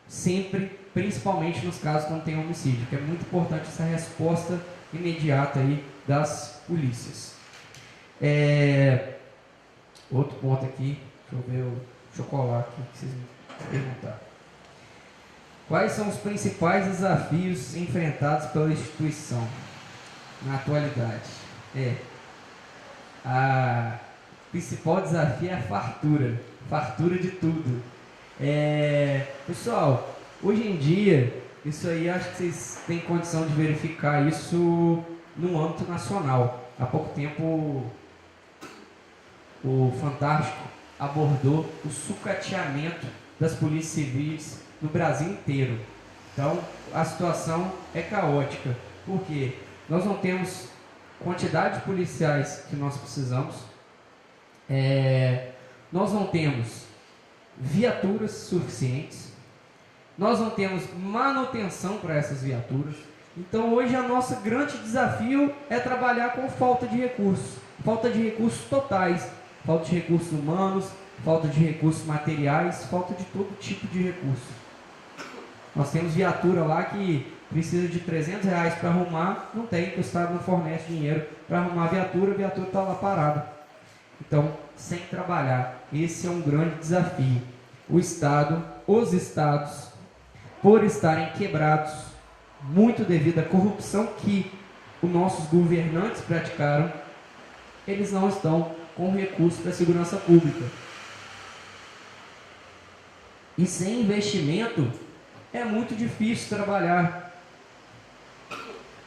sempre, principalmente nos casos quando tem homicídio, que é muito importante essa resposta imediata aí das polícias. Outro ponto aqui, deixa eu colar aqui que vocês me perguntaram. Quais são os principais desafios enfrentados pela instituição na atualidade? O principal desafio é a fartura de tudo. Pessoal, hoje em dia, isso aí acho que vocês têm condição de verificar isso no âmbito nacional. Há pouco tempo o Fantástico abordou o sucateamento das polícias civis no Brasil inteiro. Então a situação é caótica, porque nós não temos quantidade de policiais que nós precisamos, nós não temos viaturas suficientes, nós não temos manutenção para essas viaturas. Então hoje o nosso grande desafio é trabalhar com falta de recursos totais, falta de recursos humanos, falta de recursos materiais, falta de todo tipo de recurso. Nós temos viatura lá que precisa de R$300 para arrumar, não tem, porque o Estado não fornece dinheiro para arrumar a viatura está lá parada. Então, sem trabalhar, esse é um grande desafio. Os estados, por estarem quebrados, muito devido à corrupção que os nossos governantes praticaram, eles não estão com recursos para a segurança pública. E sem investimento, é muito difícil trabalhar.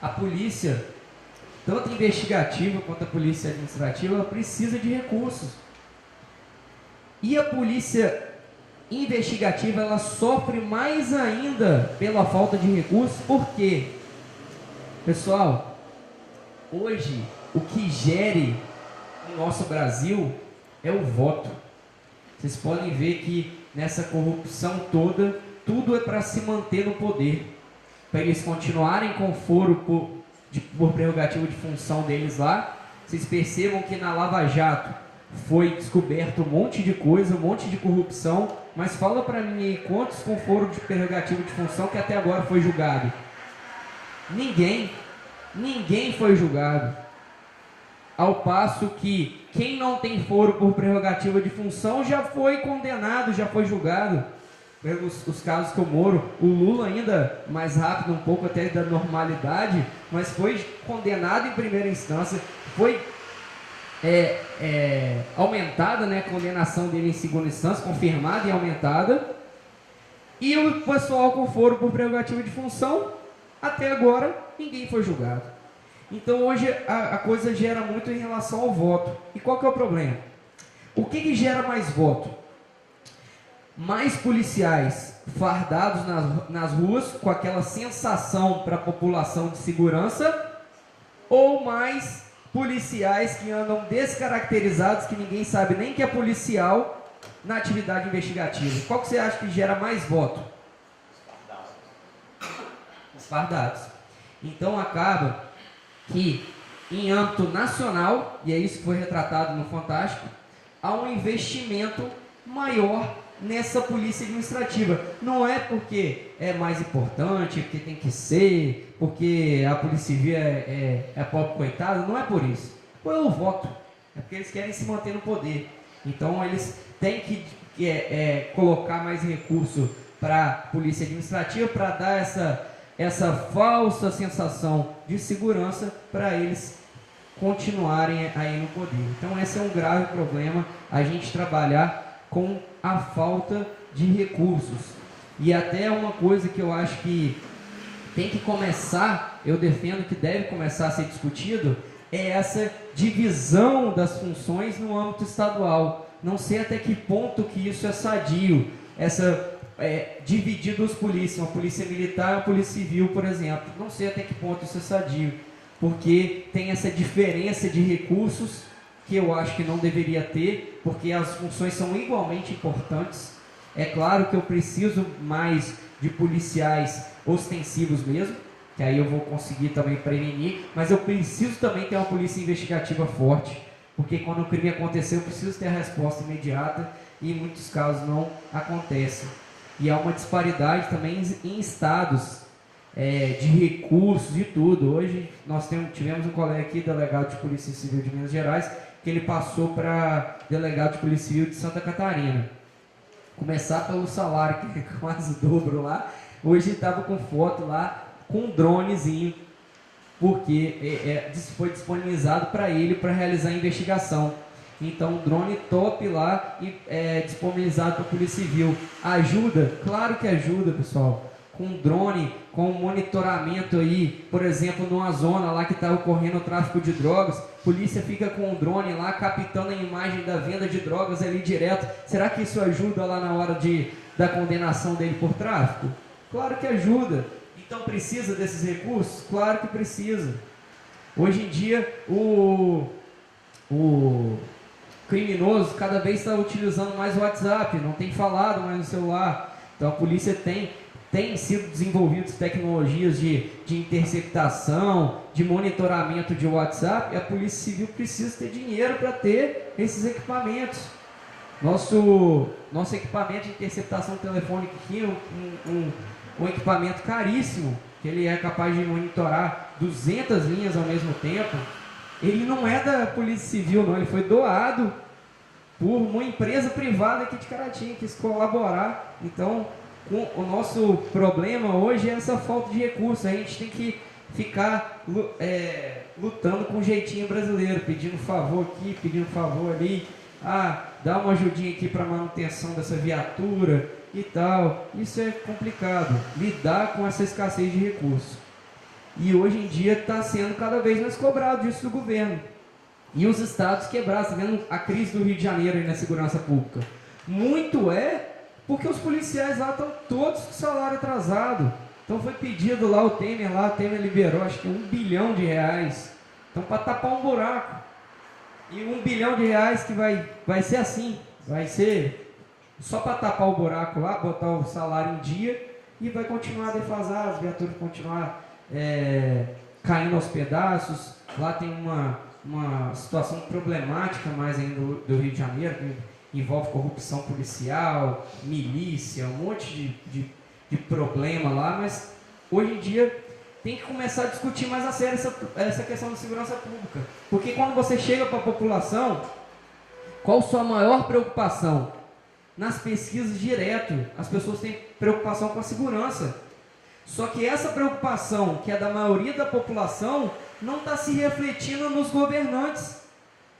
A polícia, tanto investigativa quanto a polícia administrativa, ela precisa de recursos. E a polícia investigativa ela sofre mais ainda pela falta de recursos. Por quê? Pessoal, hoje o que gere no nosso Brasil é o voto. Vocês podem ver que nessa corrupção toda, tudo é para se manter no poder, para eles continuarem com foro por prerrogativa de função deles lá. Vocês percebam que na Lava Jato foi descoberto um monte de coisa, um monte de corrupção, mas fala para mim aí quantos com foro de prerrogativa de função que até agora foi julgado? Ninguém foi julgado. Ao passo que quem não tem foro por prerrogativa de função já foi condenado, já foi julgado. Pelos os casos que eu moro, o Lula ainda mais rápido um pouco até da normalidade, mas foi condenado em primeira instância, foi aumentada, né, a condenação dele em segunda instância, confirmada e aumentada, e o pessoal com foro por prerrogativa de função, até agora, ninguém foi julgado. Então hoje a coisa gera muito em relação ao voto. E qual que é o problema? O que gera mais voto? Mais policiais fardados nas ruas, com aquela sensação para a população de segurança, ou mais policiais que andam descaracterizados, que ninguém sabe nem que é policial, na atividade investigativa? Qual que você acha que gera mais voto? Os fardados. Então acaba que em âmbito nacional, e é isso que foi retratado no Fantástico, há um investimento maior nessa polícia administrativa. Não é porque é mais importante, porque tem que ser, porque a polícia civil é pobre coitada, não é por isso. Pelo voto. É porque eles querem se manter no poder. Então eles têm que colocar mais recurso para a polícia administrativa, para dar essa falsa sensação de segurança para eles continuarem aí no poder. Então esse é um grave problema, a gente trabalhar com a falta de recursos. E até uma coisa que eu acho que tem que começar, eu defendo que deve começar a ser discutido, é essa divisão das funções no âmbito estadual. Não sei até que ponto que isso é sadio, dividir os polícias, uma polícia militar e uma polícia civil, por exemplo. Não sei até que ponto isso é sadio, porque tem essa diferença de recursos que eu acho que não deveria ter, porque as funções são igualmente importantes. É claro que eu preciso mais de policiais ostensivos mesmo, que aí eu vou conseguir também prevenir, mas eu preciso também ter uma polícia investigativa forte, porque quando o crime acontecer eu preciso ter a resposta imediata, e em muitos casos não acontece. E há uma disparidade também em estados, de recursos e tudo. Hoje nós tivemos um colega aqui, delegado de Polícia Civil de Minas Gerais, que ele passou para delegado de Polícia Civil de Santa Catarina. Começar pelo salário, que é quase o dobro lá. Hoje ele estava com foto lá, com um dronezinho, porque foi disponibilizado para ele para realizar a investigação. Então, um drone top lá e disponibilizado para a Polícia Civil. Ajuda? Claro que ajuda, pessoal. Com drone, com monitoramento aí, por exemplo, numa zona lá que está ocorrendo o tráfico de drogas, a polícia fica com o drone lá, captando a imagem da venda de drogas ali direto. Será que isso ajuda lá na hora da condenação dele por tráfico? Claro que ajuda. Então precisa desses recursos? Claro que precisa. Hoje em dia, o criminoso cada vez está utilizando mais o WhatsApp, não tem falado mais no celular. Então a polícia tem sido desenvolvidas tecnologias de interceptação, de monitoramento de WhatsApp, e a Polícia Civil precisa ter dinheiro para ter esses equipamentos. Nosso equipamento de interceptação telefônica aqui é um equipamento caríssimo, que ele é capaz de monitorar 200 linhas ao mesmo tempo. Ele não é da Polícia Civil, não, ele foi doado por uma empresa privada aqui de Caratinga, que quis colaborar. Então, o nosso problema hoje é essa falta de recursos. A gente tem que ficar lutando com um jeitinho brasileiro, pedindo favor aqui, pedindo favor ali, dá uma ajudinha aqui para manutenção dessa viatura e tal. Isso é complicado, lidar com essa escassez de recursos. E hoje em dia está sendo cada vez mais cobrado disso do governo. E os estados quebrados, está vendo a crise do Rio de Janeiro aí na segurança pública. Muito Porque os policiais lá estão todos com salário atrasado. Então foi pedido lá, o Temer liberou acho que R$1 bilhão. Então para tapar um buraco. E R$1 bilhão que vai ser assim, vai ser só para tapar o buraco lá, botar o salário em dia e vai continuar a defasar, as viaturas continuar caindo aos pedaços. Lá tem uma situação problemática mais ainda do Rio de Janeiro, que envolve corrupção policial, milícia, um monte de problema lá, mas hoje em dia tem que começar a discutir mais a sério essa questão da segurança pública. Porque quando você chega para a população, qual sua maior preocupação? Nas pesquisas direto, as pessoas têm preocupação com a segurança. Só que essa preocupação, que é da maioria da população, não está se refletindo nos governantes.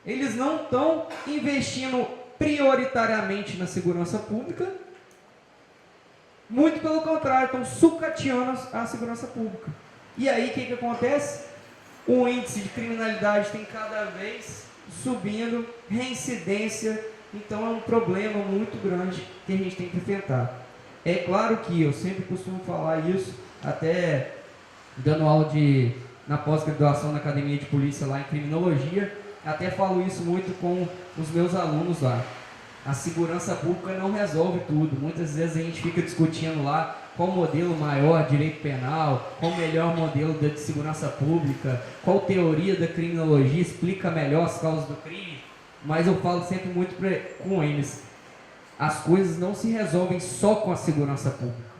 Eles não estão investindo prioritariamente na segurança pública. Muito pelo contrário, estão sucateando a segurança pública. E aí o que acontece? O índice de criminalidade tem cada vez subindo, reincidência. Então é um problema muito grande que a gente tem que enfrentar. É claro que eu sempre costumo falar isso, até dando aula na pós-graduação na Academia de Polícia lá em Criminologia, até falo isso muito com os meus alunos lá. A segurança pública não resolve tudo. Muitas vezes a gente fica discutindo lá qual modelo maior de direito penal, qual o melhor modelo de segurança pública, qual teoria da criminologia explica melhor as causas do crime, mas eu falo sempre muito com eles, as coisas não se resolvem só com a segurança pública.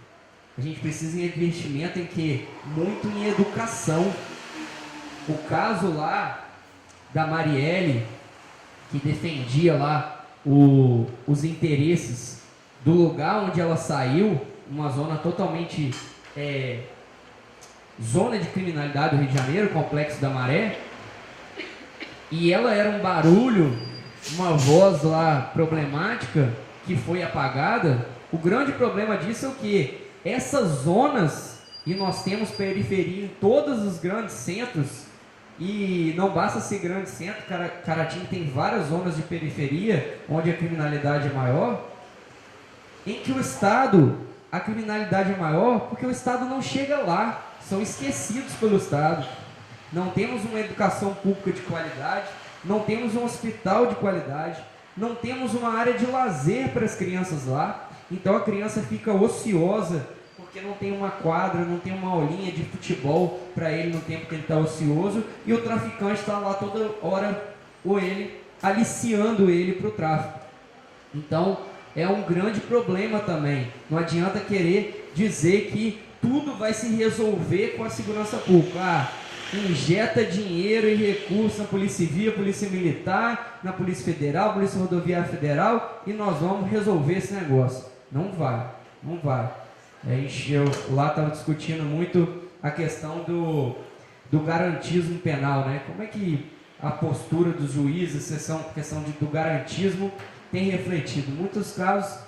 A gente precisa de investimento em quê? Muito em educação. O caso lá da Marielle, que defendia lá os interesses do lugar onde ela saiu, uma zona totalmente zona de criminalidade do Rio de Janeiro, Complexo da Maré, e ela era um barulho, uma voz lá problemática que foi apagada. O grande problema disso é o que? Essas zonas, e nós temos periferia em todos os grandes centros, e não basta ser grande centro, Caratinga tem várias zonas de periferia, onde a criminalidade é maior, em que o Estado, a criminalidade é maior, porque o Estado não chega lá, são esquecidos pelo Estado. Não temos uma educação pública de qualidade, não temos um hospital de qualidade, não temos uma área de lazer para as crianças lá, então a criança fica ociosa, porque não tem uma quadra, não tem uma aulinha de futebol para ele no tempo que ele está ocioso, e o traficante está lá toda hora, ou ele, aliciando ele para o tráfico. Então, é um grande problema também. Não adianta querer dizer que tudo vai se resolver com a segurança pública. Injeta dinheiro e recursos na Polícia Civil, Polícia Militar, na Polícia Federal, Polícia Rodoviária Federal, e nós vamos resolver esse negócio. Não vai, não vai. Eu lá estava discutindo muito a questão do garantismo penal, né? Como é que a postura dos juízes, a questão do garantismo, tem refletido. Em muitos casos,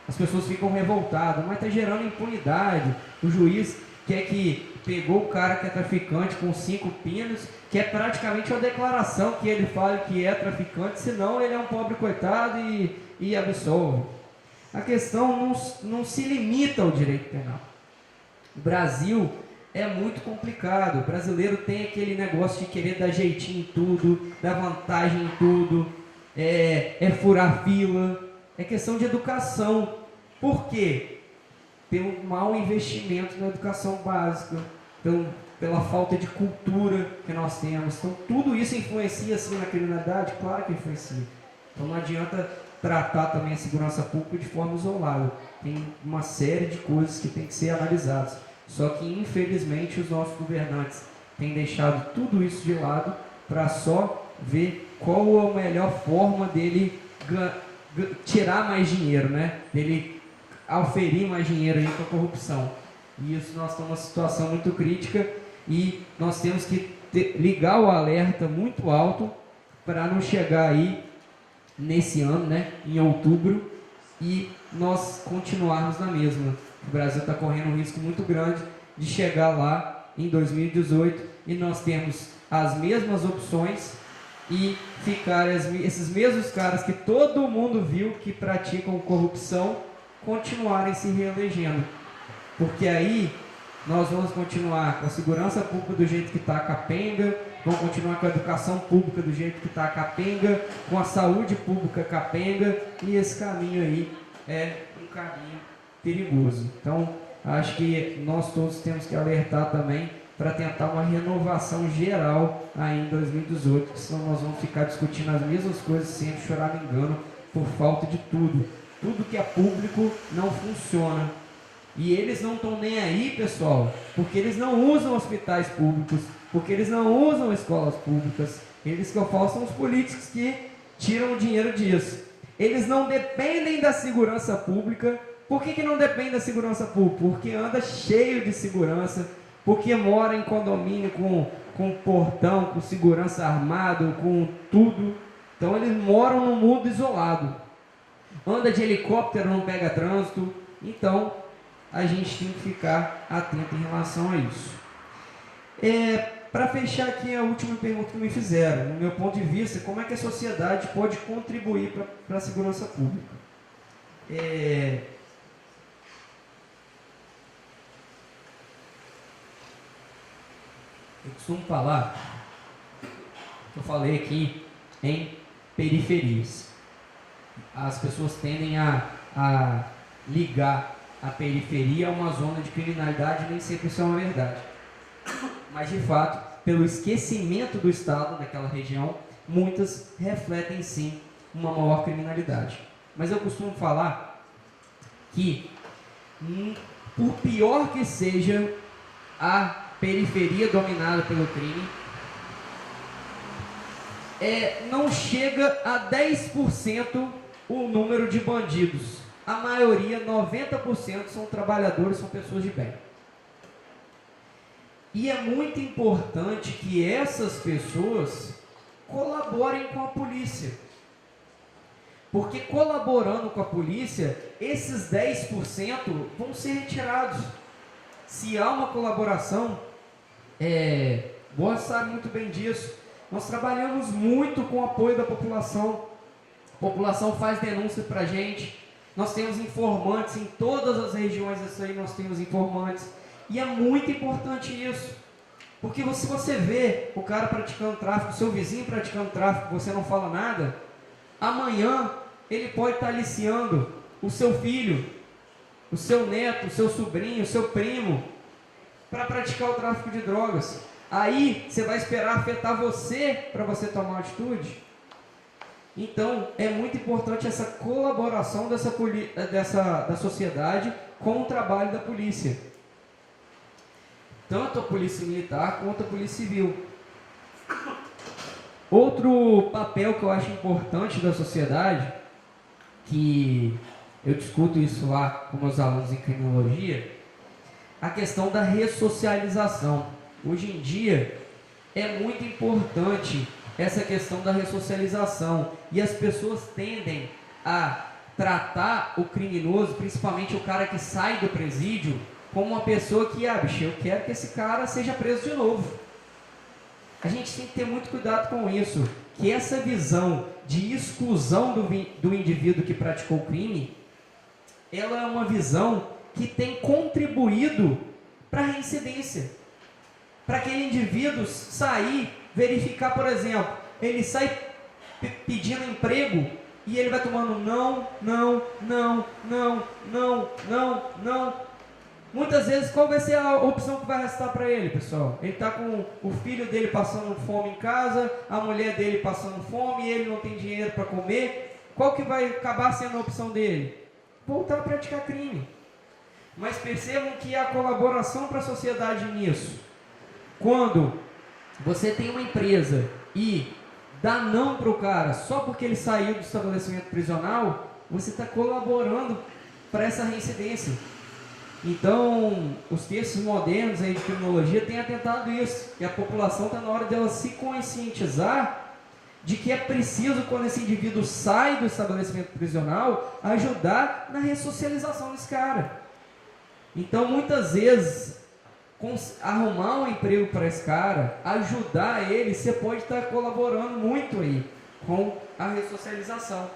as pessoas ficam revoltadas, mas está gerando impunidade. O juiz quer que pegou o cara que é traficante com 5 pinos, que é praticamente uma declaração que ele fala que é traficante, senão ele é um pobre coitado e absolve. A questão não se limita ao direito penal. O Brasil é muito complicado. O brasileiro tem aquele negócio de querer dar jeitinho em tudo, dar vantagem em tudo, furar fila. É questão de educação. Por quê? Pelo mau investimento na educação básica, pela falta de cultura que nós temos. Então, tudo isso influencia assim na criminalidade? Claro que influencia. Então, não adianta tratar também a segurança pública de forma isolada. Tem uma série de coisas que tem que ser analisadas. Só que, infelizmente, os nossos governantes têm deixado tudo isso de lado para só ver qual a melhor forma dele tirar mais dinheiro, né? Dele auferir mais dinheiro aí com a corrupção. E isso nós estamos numa situação muito crítica e nós temos que ligar o alerta muito alto para não chegar aí nesse ano, né, em outubro, e nós continuarmos na mesma. O Brasil está correndo um risco muito grande de chegar lá em 2018 e nós temos as mesmas opções e ficar esses mesmos caras que todo mundo viu que praticam corrupção continuarem se reelegendo. Porque aí nós vamos continuar com a segurança pública do jeito que está capenga, vamos continuar com a educação pública do jeito que está capenga, com a saúde pública capenga, e esse caminho aí é um caminho perigoso. Então, acho que nós todos temos que alertar também para tentar uma renovação geral aí em 2018, porque senão nós vamos ficar discutindo as mesmas coisas sempre, chorar me engano, por falta de tudo. Tudo que é público não funciona. E eles não estão nem aí, pessoal, porque eles não usam hospitais públicos, porque eles não usam escolas públicas. Eles que eu falo são os políticos que tiram o dinheiro disso. Eles não dependem da segurança pública. Por que não depende da segurança pública? Porque anda cheio de segurança, porque mora em condomínio com portão, com segurança armado, com tudo. Então eles moram num mundo isolado. Anda de helicóptero, não pega trânsito. Então a gente tem que ficar atento em relação a isso. Para fechar aqui a última pergunta que me fizeram, no meu ponto de vista, como é que a sociedade pode contribuir para a segurança pública? Eu costumo falar, eu falei aqui em periferias. As pessoas tendem a ligar a periferia a uma zona de criminalidade, nem sempre isso é uma verdade. Mas, de fato, pelo esquecimento do Estado naquela região, muitas refletem, sim, uma maior criminalidade. Mas eu costumo falar que, por pior que seja a periferia dominada pelo crime, não chega a 10% o número de bandidos. A maioria, 90%, são trabalhadores, são pessoas de bem. E é muito importante que essas pessoas colaborem com a polícia. Porque colaborando com a polícia, esses 10% vão ser retirados. Se há uma colaboração, Boa sabe muito bem disso. Nós trabalhamos muito com o apoio da população. A população faz denúncia para a gente. Nós temos informantes em todas as regiões, isso aí nós temos informantes. E é muito importante isso. Porque se você vê o cara praticando tráfico, seu vizinho praticando tráfico, você não fala nada, amanhã ele pode estar aliciando o seu filho, o seu neto, o seu sobrinho, o seu primo, para praticar o tráfico de drogas. Aí você vai esperar afetar você para você tomar uma atitude? Então é muito importante essa colaboração da sociedade com o trabalho da polícia, tanto a polícia militar quanto a polícia civil. Outro papel que eu acho importante da sociedade, que eu discuto isso lá com meus alunos em criminologia, a questão da ressocialização. Hoje em dia é muito importante essa questão da ressocialização, e as pessoas tendem a tratar o criminoso, principalmente o cara que sai do presídio, como uma pessoa que, bicho, eu quero que esse cara seja preso de novo. A gente tem que ter muito cuidado com isso, que essa visão de exclusão do indivíduo que praticou o crime, ela é uma visão que tem contribuído para a reincidência, para aquele indivíduo sair, verificar, por exemplo, ele sai pedindo emprego e ele vai tomando não. Muitas vezes, qual vai ser a opção que vai restar para ele, pessoal? Ele está com o filho dele passando fome em casa, a mulher dele passando fome, e ele não tem dinheiro para comer. Qual que vai acabar sendo a opção dele? Voltar a praticar crime. Mas percebam que há colaboração para a sociedade nisso. Quando você tem uma empresa e dá não para o cara só porque ele saiu do estabelecimento prisional, você está colaborando para essa reincidência. Então, os textos modernos aí de criminologia têm atentado isso, e a população está na hora dela se conscientizar de que é preciso, quando esse indivíduo sai do estabelecimento prisional, ajudar na ressocialização desse cara. Então, muitas vezes, arrumar um emprego para esse cara, ajudar ele, você pode estar colaborando muito aí com a ressocialização.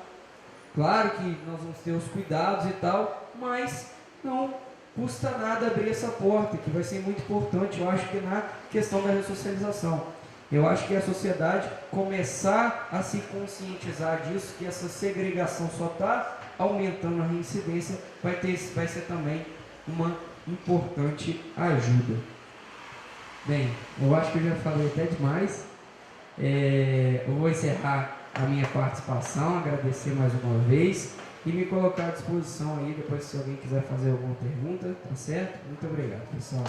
Claro que nós vamos ter os cuidados e tal, mas não custa nada abrir essa porta, que vai ser muito importante, eu acho que na questão da ressocialização. Eu acho que a sociedade começar a se conscientizar disso, que essa segregação só está aumentando a reincidência, vai ser também uma importante ajuda. Bem, eu acho que eu já falei até demais. Eu vou encerrar a minha participação, agradecer mais uma vez e me colocar à disposição aí, depois se alguém quiser fazer alguma pergunta, tá certo? Muito obrigado, pessoal.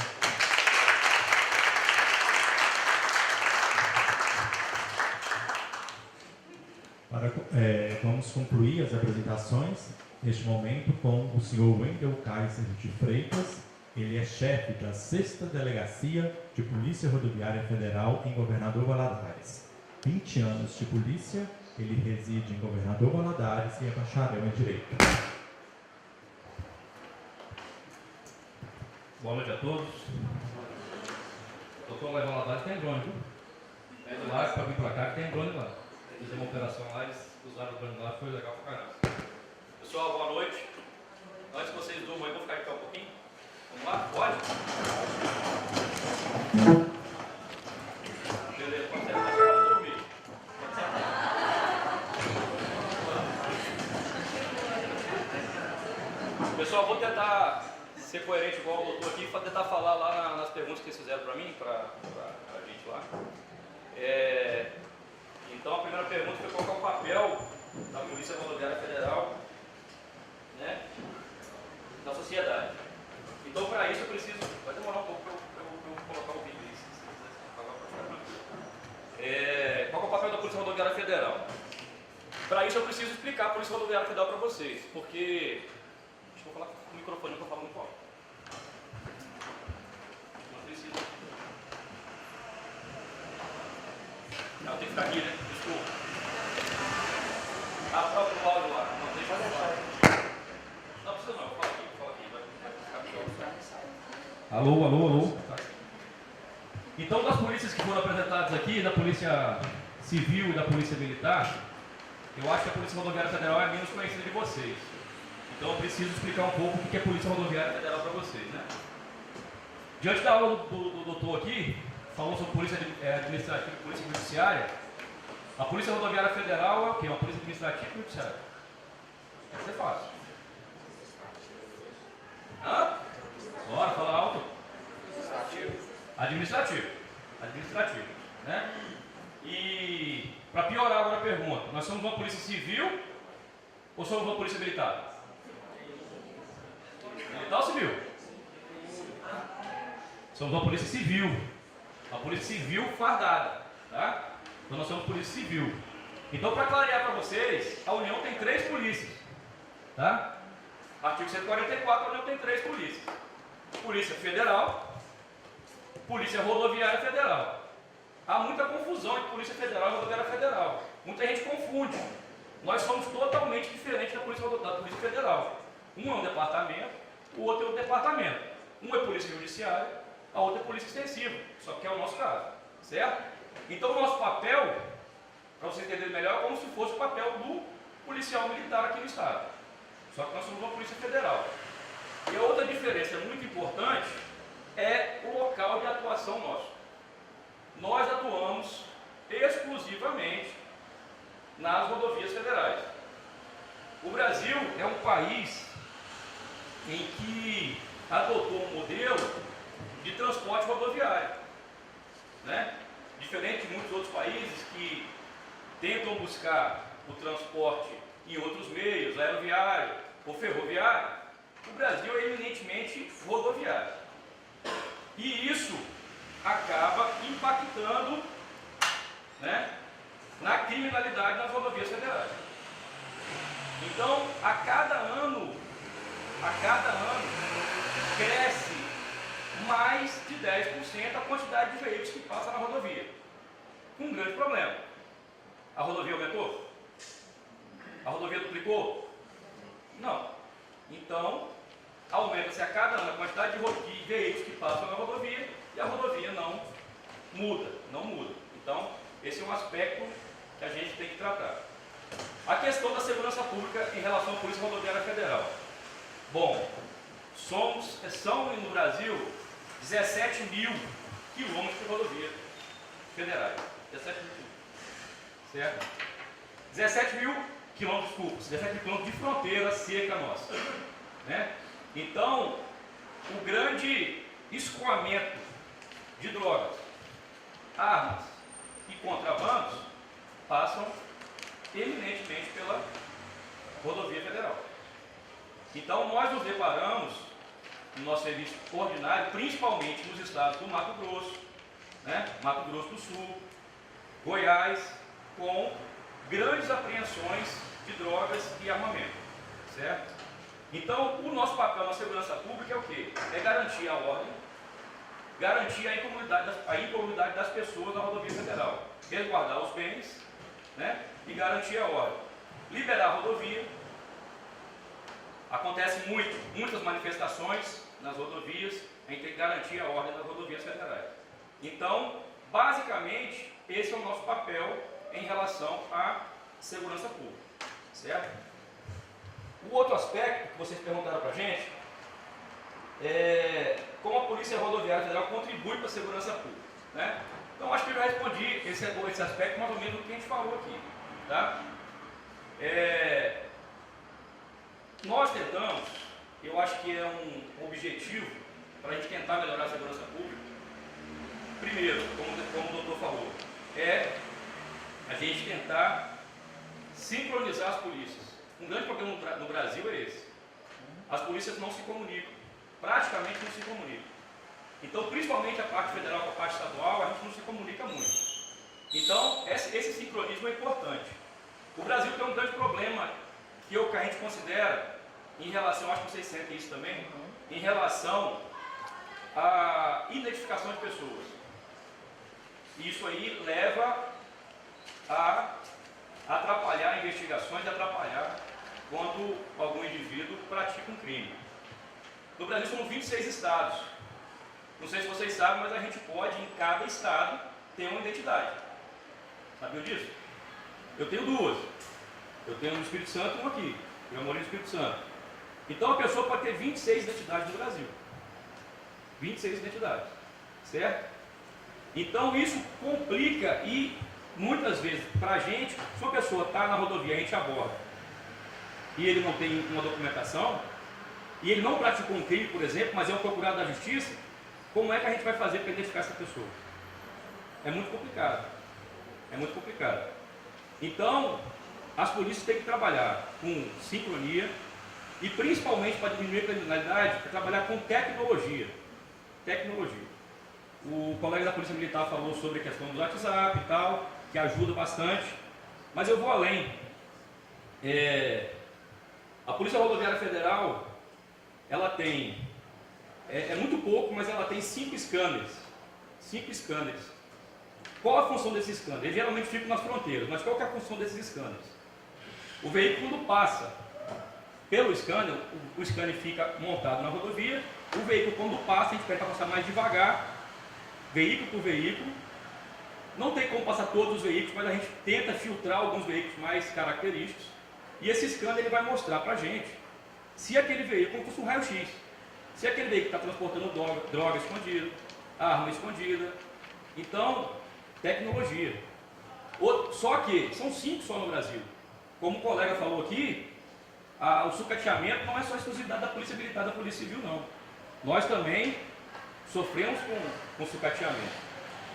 Vamos concluir as apresentações, neste momento, com o senhor Wendel Kaiser de Freitas. Ele é chefe da 6ª Delegacia de Polícia Rodoviária Federal em Governador Valadares. 20 anos de polícia, ele reside em Governador Valadares e é bacharel em Direito. Boa noite a todos. Doutor lá em Valadares tem drone, viu? É lá para vir para cá que tem drone lá. Fizemos uma operação lá, eles usaram o drone lá, foi legal pra caramba. Pessoal, boa noite. Antes que vocês durmam aí, vou ficar aqui um pouquinho. Vamos lá? Pode? Beleza, pode ser, pode dormir. Pode ser. Pessoal, vou tentar ser coerente igual o doutor aqui, para tentar falar lá nas perguntas que eles fizeram para mim, para a gente lá. Então a primeira pergunta foi qual é o papel da Polícia Rodoviária Federal, né, na sociedade. Então para isso eu preciso, vai demorar um pouco para eu colocar o vídeo aí, se vocês falar para ficar tranquilo. Qual é o papel da Polícia Rodoviária Federal? Para isso eu preciso explicar a Polícia Rodoviária Federal para vocês, porque, deixa eu falar com o microfone que eu falo muito alto. Não precisa. Não, tem que ficar aqui, né? Desculpa. O áudio lá. Não, deixa eu falar. Não precisa não, fala aqui. Vai ficar melhor. Alô. Então, das polícias que foram apresentadas aqui, da Polícia Civil e da Polícia Militar, eu acho que a Polícia Rodoviária Federal é a menos conhecida de vocês. Então, eu preciso explicar um pouco o que é a Polícia Rodoviária Federal para vocês, né? Diante da aula do doutor aqui, falou sobre polícia administrativa e polícia judiciária. A Polícia Rodoviária Federal é o quê? Uma polícia administrativa e judiciária. Isso é fácil. Hã? Bora, fala alto. Administrativo. Né? E, para piorar agora a pergunta, nós somos uma polícia civil ou somos uma polícia militar? Militar ou civil? Somos uma polícia civil. Uma polícia civil fardada, tá? Então nós somos polícia civil. Então, para clarear para vocês, a União tem 3 polícias, tá? Artigo 144, a União tem 3 polícias. Polícia Federal, Polícia Rodoviária Federal. Há muita confusão entre Polícia Federal e Rodoviária Federal. Muita gente confunde. Nós somos totalmente diferentes da Polícia Federal. Um é um departamento, o outro é outro departamento. Um é Polícia Judiciária, a outra é Polícia Extensiva, só que é o nosso caso, certo? Então o nosso papel, para vocês entenderem melhor, é como se fosse o papel do policial militar aqui no estado. Só que nós somos uma Polícia Federal. E a outra diferença muito importante é o local de atuação nosso. Nós atuamos exclusivamente nas rodovias federais. O Brasil é um país em que adotou um modelo de transporte rodoviário, né? Diferente de muitos outros países que tentam buscar o transporte em outros meios, aeroviário ou ferroviário, o Brasil é eminentemente rodoviário. E isso acaba impactando, né, na criminalidade nas rodovias federais. Então, a cada ano cresce mais de 10% a quantidade de veículos que passam na rodovia. Um grande problema. A rodovia aumentou? A rodovia duplicou? Não. Então, aumenta-se a cada ano a quantidade de veículos que passam na rodovia e a rodovia não muda. Então, esse é um aspecto que a gente tem que tratar. A questão da segurança pública em relação à Polícia Rodoviária Federal. Bom, são no Brasil 17 mil quilômetros de rodovia federais. 17 mil. Certo? 17 mil quilômetros de fronteira seca nossa. Né? Então, o grande escoamento de drogas, armas e contrabandos passam eminentemente pela rodovia federal. Então, nós nos deparamos no nosso serviço ordinário, principalmente nos estados do Mato Grosso, né? Mato Grosso do Sul, Goiás, com grandes apreensões de drogas e armamento, certo? Então, o nosso papel na segurança pública é o quê? É garantir a ordem, garantir a incolumidade das pessoas na rodovia federal, resguardar os bens, né? E garantir a ordem. Liberar a rodovia. Acontece muitas manifestações nas rodovias, a gente tem que garantir a ordem das rodovias federais. Então, basicamente, esse é o nosso papel em relação à segurança pública, certo? O outro aspecto que vocês perguntaram para a gente é como a Polícia Rodoviária Federal contribui para a segurança pública, né? Então, acho que eu já respondi esse aspecto mais ou menos do que a gente falou aqui, tá? Nós tentamos, eu acho que é um objetivo para a gente tentar melhorar a segurança pública. Primeiro, como o doutor falou, é a gente tentar sincronizar as polícias. Um grande problema no Brasil é esse. As polícias não se comunicam, praticamente não se comunicam. Então, principalmente a parte federal com a parte estadual, a gente não se comunica muito. Então, esse sincronismo é importante. O Brasil tem um grande problema que a gente considera, em relação, acho que vocês sentem isso também, em relação à identificação de pessoas. Isso aí leva a atrapalhar investigações, atrapalhar quando algum indivíduo pratica um crime. No Brasil somos 26 estados. Não sei se vocês sabem, mas a gente pode, em cada estado, ter uma identidade. Sabiam disso? Eu tenho duas. Eu tenho no Espírito Santo e uma aqui. Eu moro no Espírito Santo. Então a pessoa pode ter 26 identidades no Brasil. 26 identidades. Certo? Então isso complica e muitas vezes, para a gente, se uma pessoa está na rodovia, a gente aborda e ele não tem uma documentação, e ele não praticou um crime, por exemplo, mas é um procurado da justiça, como é que a gente vai fazer para identificar essa pessoa? É muito complicado. É muito complicado. Então, as polícias têm que trabalhar com sincronia e principalmente para diminuir a criminalidade, trabalhar com tecnologia. Tecnologia. O colega da Polícia Militar falou sobre a questão do WhatsApp e tal, que ajuda bastante, mas eu vou além. A Polícia Rodoviária Federal, ela tem, é muito pouco, mas ela tem 5 scanners. 5 scanners. Qual a função desses scanners? Eles geralmente ficam nas fronteiras, mas qual que é a função desses scanners? O veículo quando passa pelo scanner, o scanner fica montado na rodovia, o veículo quando passa, a gente pede para passar mais devagar, veículo por veículo. Não tem como passar todos os veículos, mas a gente tenta filtrar alguns veículos mais característicos. E esse scanner ele vai mostrar para a gente se aquele veículo, como fosse um raio-x, se aquele veículo está transportando droga escondida, arma escondida. Então, tecnologia. Só que são 5 só no Brasil. Como o colega falou aqui, o sucateamento não é só exclusividade da Polícia Militar, da Polícia Civil, não. Nós também sofremos com sucateamento,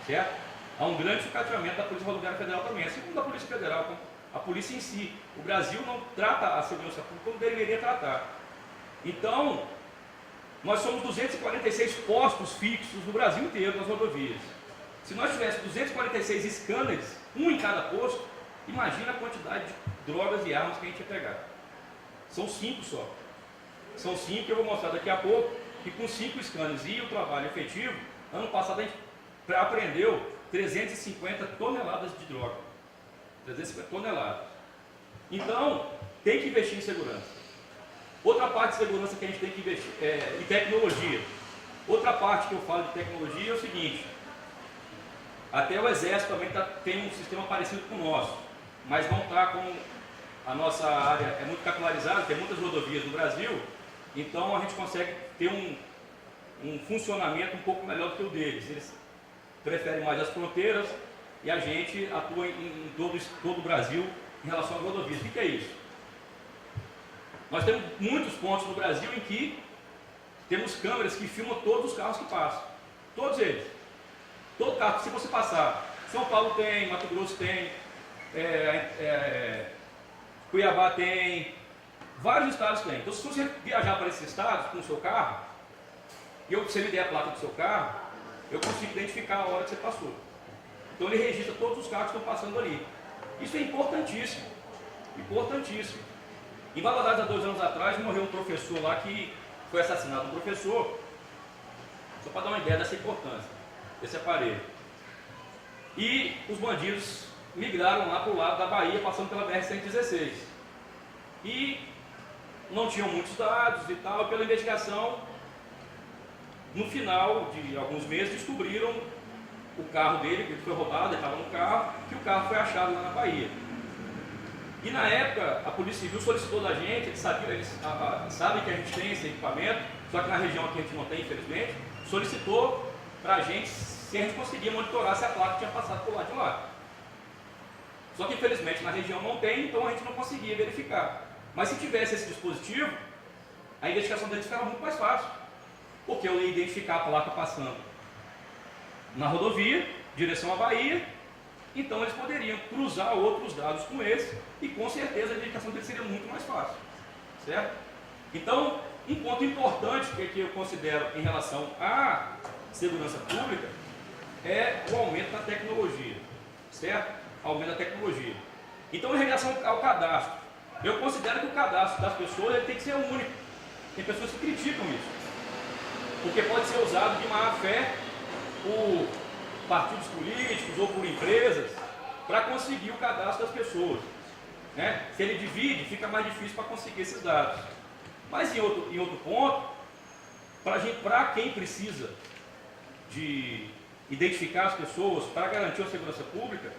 certo? Há um grande sucateamento da Polícia Rodoviária Federal também, assim como da Polícia Federal, a polícia em si. O Brasil não trata a segurança pública como deveria tratar. Então, nós somos 246 postos fixos no Brasil inteiro, nas rodovias. Se nós tivéssemos 246 scanners, um em cada posto, imagina a quantidade de drogas e armas que a gente ia pegar. São 5 só. São 5 que eu vou mostrar daqui a pouco, que com 5 scanners e o trabalho efetivo, ano passado a gente apreendeu 350 toneladas de droga. 350 toneladas. Então, tem que investir em segurança. Outra parte de segurança que a gente tem que investir em tecnologia. Outra parte que eu falo de tecnologia é o seguinte: até o Exército também tem um sistema parecido com o nosso, mas não está com a nossa área, é muito capilarizada, tem muitas rodovias no Brasil, então a gente consegue ter um funcionamento um pouco melhor do que o deles. Eles preferem mais as fronteiras e a gente atua em todo o Brasil em relação às rodovias. O que é isso? Nós temos muitos pontos no Brasil em que temos câmeras que filmam todos os carros que passam. Todos eles. Todo carro, se você passar, São Paulo tem, Mato Grosso tem, Cuiabá tem, vários estados têm. Então, se você viajar para esses estados com o seu carro, e você me der a placa do seu carro, eu consigo identificar a hora que você passou. Então, ele registra todos os carros que estão passando ali. Isso é importantíssimo. Importantíssimo. Em Valadares, há 2 anos atrás, morreu um professor lá que foi assassinado. Um professor, só para dar uma ideia dessa importância desse aparelho. E os bandidos migraram lá para o lado da Bahia, passando pela BR-116. E não tinham muitos dados e tal, e pela investigação, no final de alguns meses, descobriram o carro dele, que foi roubado, ele estava no carro, que o carro foi achado lá na Bahia. E na época, a Polícia Civil solicitou da gente, eles sabem que a gente tem esse equipamento, só que na região aqui a gente não tem, infelizmente, solicitou para a gente se a gente conseguia monitorar se a placa tinha passado por lá de lá. Só que infelizmente na região não tem, então a gente não conseguia verificar. Mas se tivesse esse dispositivo, a investigação deles ficava muito mais fácil. Porque eu ia identificar a placa passando na rodovia, direção à Bahia, então eles poderiam cruzar outros dados com esse e com certeza a identificação deles seria muito mais fácil. Certo? Então, um ponto importante que eu considero em relação à segurança pública é o aumento da tecnologia. Certo? Aumento da tecnologia. Então, em relação ao cadastro, eu considero que o cadastro das pessoas ele tem que ser único. Tem pessoas que criticam isso. Porque pode ser usado de má fé por partidos políticos ou por empresas para conseguir o cadastro das pessoas. Né? Se ele divide, fica mais difícil para conseguir esses dados. Mas em outro ponto, para quem precisa de identificar as pessoas para garantir a segurança pública,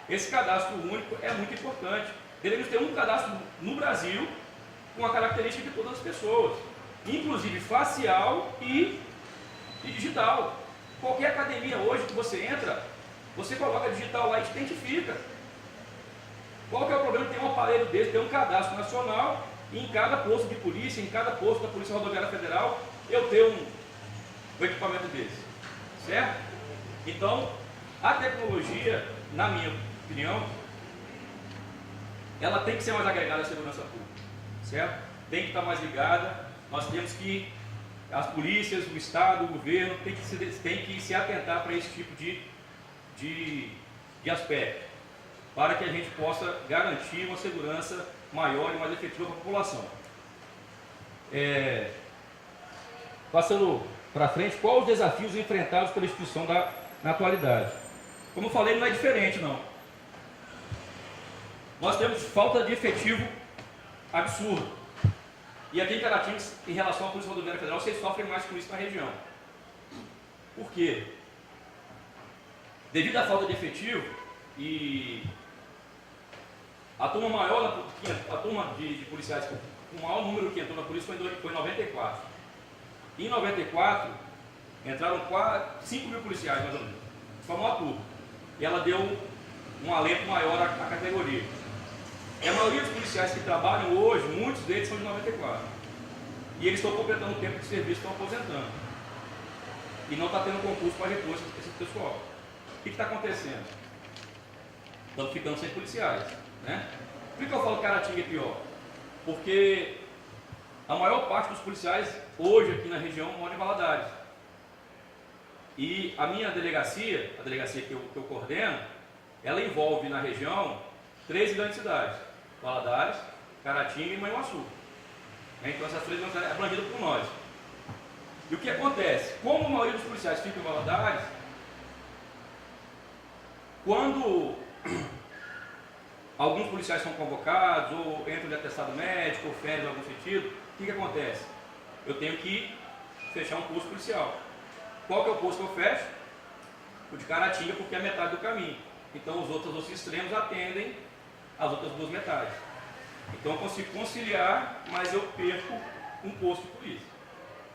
esse cadastro único é muito importante. Devemos ter um cadastro no Brasil com a característica de todas as pessoas, inclusive facial e digital. Qualquer academia hoje que você entra, você coloca digital lá e te identifica. Qual que é o problema de ter um aparelho desse, ter um cadastro nacional e em cada posto de polícia, em cada posto da Polícia Rodoviária Federal, eu ter um equipamento desse? Certo? Então, a tecnologia, na minha opinião, ela tem que ser mais agregada à segurança pública. Certo? Tem que estar mais ligada. Nós temos que, as polícias, o Estado, o governo, tem que se atentar para esse tipo de aspecto, para que a gente possa garantir uma segurança maior e mais efetiva para a população. Passando para frente, quais os desafios enfrentados pela instituição na atualidade? Como eu falei, não é diferente não. Nós temos falta de efetivo absurdo. E aqui em Caratinga, em relação à Polícia Rodoviária Federal, vocês sofrem mais com isso na região. Por quê? Devido à falta de efetivo e a turma maior, a turma de policiais, o maior número que entrou na polícia foi em 94. E em 94, entraram 5 mil policiais, mais ou menos. Foi a maior turma. E ela deu um alento maior à categoria. E a maioria dos policiais que trabalham hoje, muitos deles são de 94. E eles estão completando o tempo de serviço, estão aposentando. E não está tendo concurso para repor esse pessoal. O que está acontecendo? Estamos ficando sem policiais. Né? Por que eu falo que Caratinga é pior? Porque a maior parte dos policiais hoje aqui na região mora em Valadares. E a minha delegacia, a delegacia que eu coordeno, ela envolve na região 3 grandes cidades. Valadares, Caratinga e Manhuaçu. Então essas 3 grandes cidades abrangidas por nós. E o que acontece? Como a maioria dos policiais fica em Valadares, quando alguns policiais são convocados, ou entram de atestado médico, ou férias em algum sentido, O que acontece? Eu tenho que fechar um posto policial. Qual que é o posto que eu fecho? O de Caratinga, porque é metade do caminho. Então os outros extremos atendem as outras duas metades. Então eu consigo conciliar, mas eu perco um posto de polícia.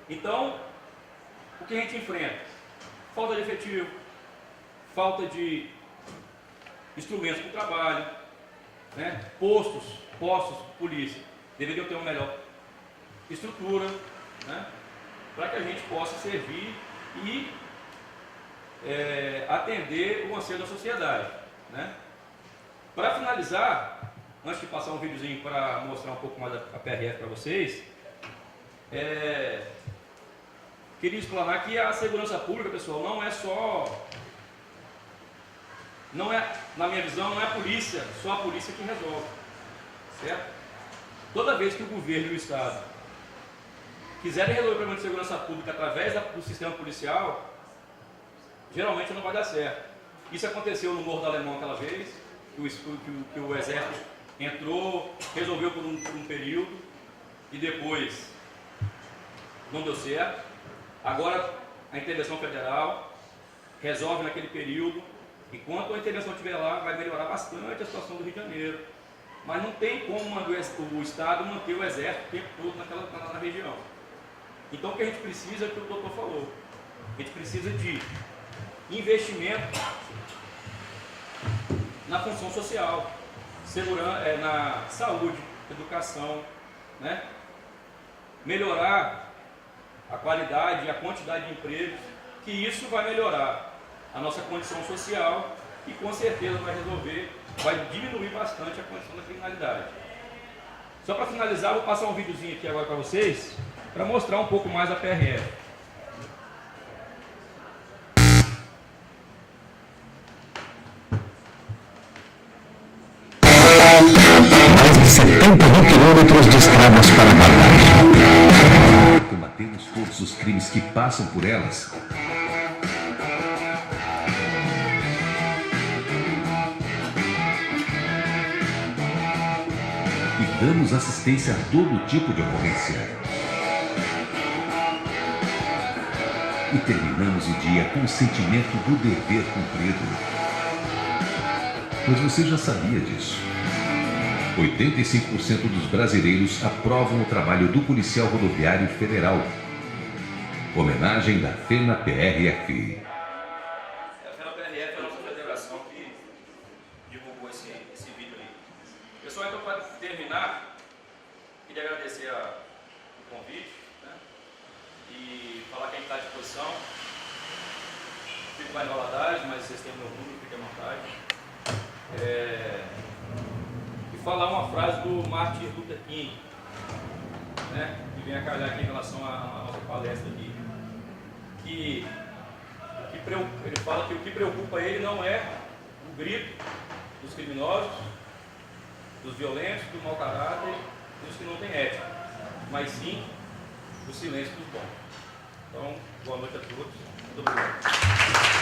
Então, o que a gente enfrenta? Falta de efetivo, falta de instrumentos para o trabalho, né? Postos de polícia deveriam ter uma melhor estrutura, né? Para que a gente possa servir e atender o anseio da sociedade, né? Para finalizar, antes de passar um videozinho para mostrar um pouco mais a PRF para vocês, queria explanar que a segurança pública, pessoal, na minha visão, não é só a polícia que resolve, certo? Toda vez que o governo e o Estado quiserem resolver o problema de segurança pública através do sistema policial, geralmente não vai dar certo. Isso aconteceu no Morro do Alemão aquela vez, que o Exército entrou, resolveu por um período e depois não deu certo. Agora a intervenção federal resolve naquele período. Enquanto a intervenção estiver lá, vai melhorar bastante a situação do Rio de Janeiro. Mas não tem como o Estado manter o Exército o tempo todo naquela região. Então o que a gente precisa é o que o doutor falou. A gente precisa de investimento na função social, na saúde, educação, né? Melhorar a qualidade e a quantidade de empregos, que isso vai melhorar a nossa condição social e com certeza vai diminuir bastante a condição da criminalidade. Só para finalizar, vou passar um videozinho aqui agora para vocês, para mostrar um pouco mais a PRF. Mais de 71 quilômetros de estradas para Bagdade. Combatemos todos os crimes que passam por elas. E damos assistência a todo tipo de ocorrência. E terminamos o dia com o sentimento do dever cumprido. Mas você já sabia disso? 85% dos brasileiros aprovam o trabalho do Policial Rodoviário Federal. Homenagem da FENA-PRF. A FENA-PRF é a nossa federação que divulgou esse vídeo aí. Pessoal, então para terminar, queria agradecer o convite, né? E falar que a gente está à disposição. Fico mais em Valadares, mas vocês têm meu número, fiquem à vontade. E falar uma frase do Martin Luther King, né, que vem a calhar aqui em relação à nossa palestra aqui, que ele fala que o que preocupa ele não é o grito dos criminosos, dos violentos, do mau caráter, dos que não têm ética, mas sim o silêncio dos bons. Então, boa noite a todos. Muito obrigado.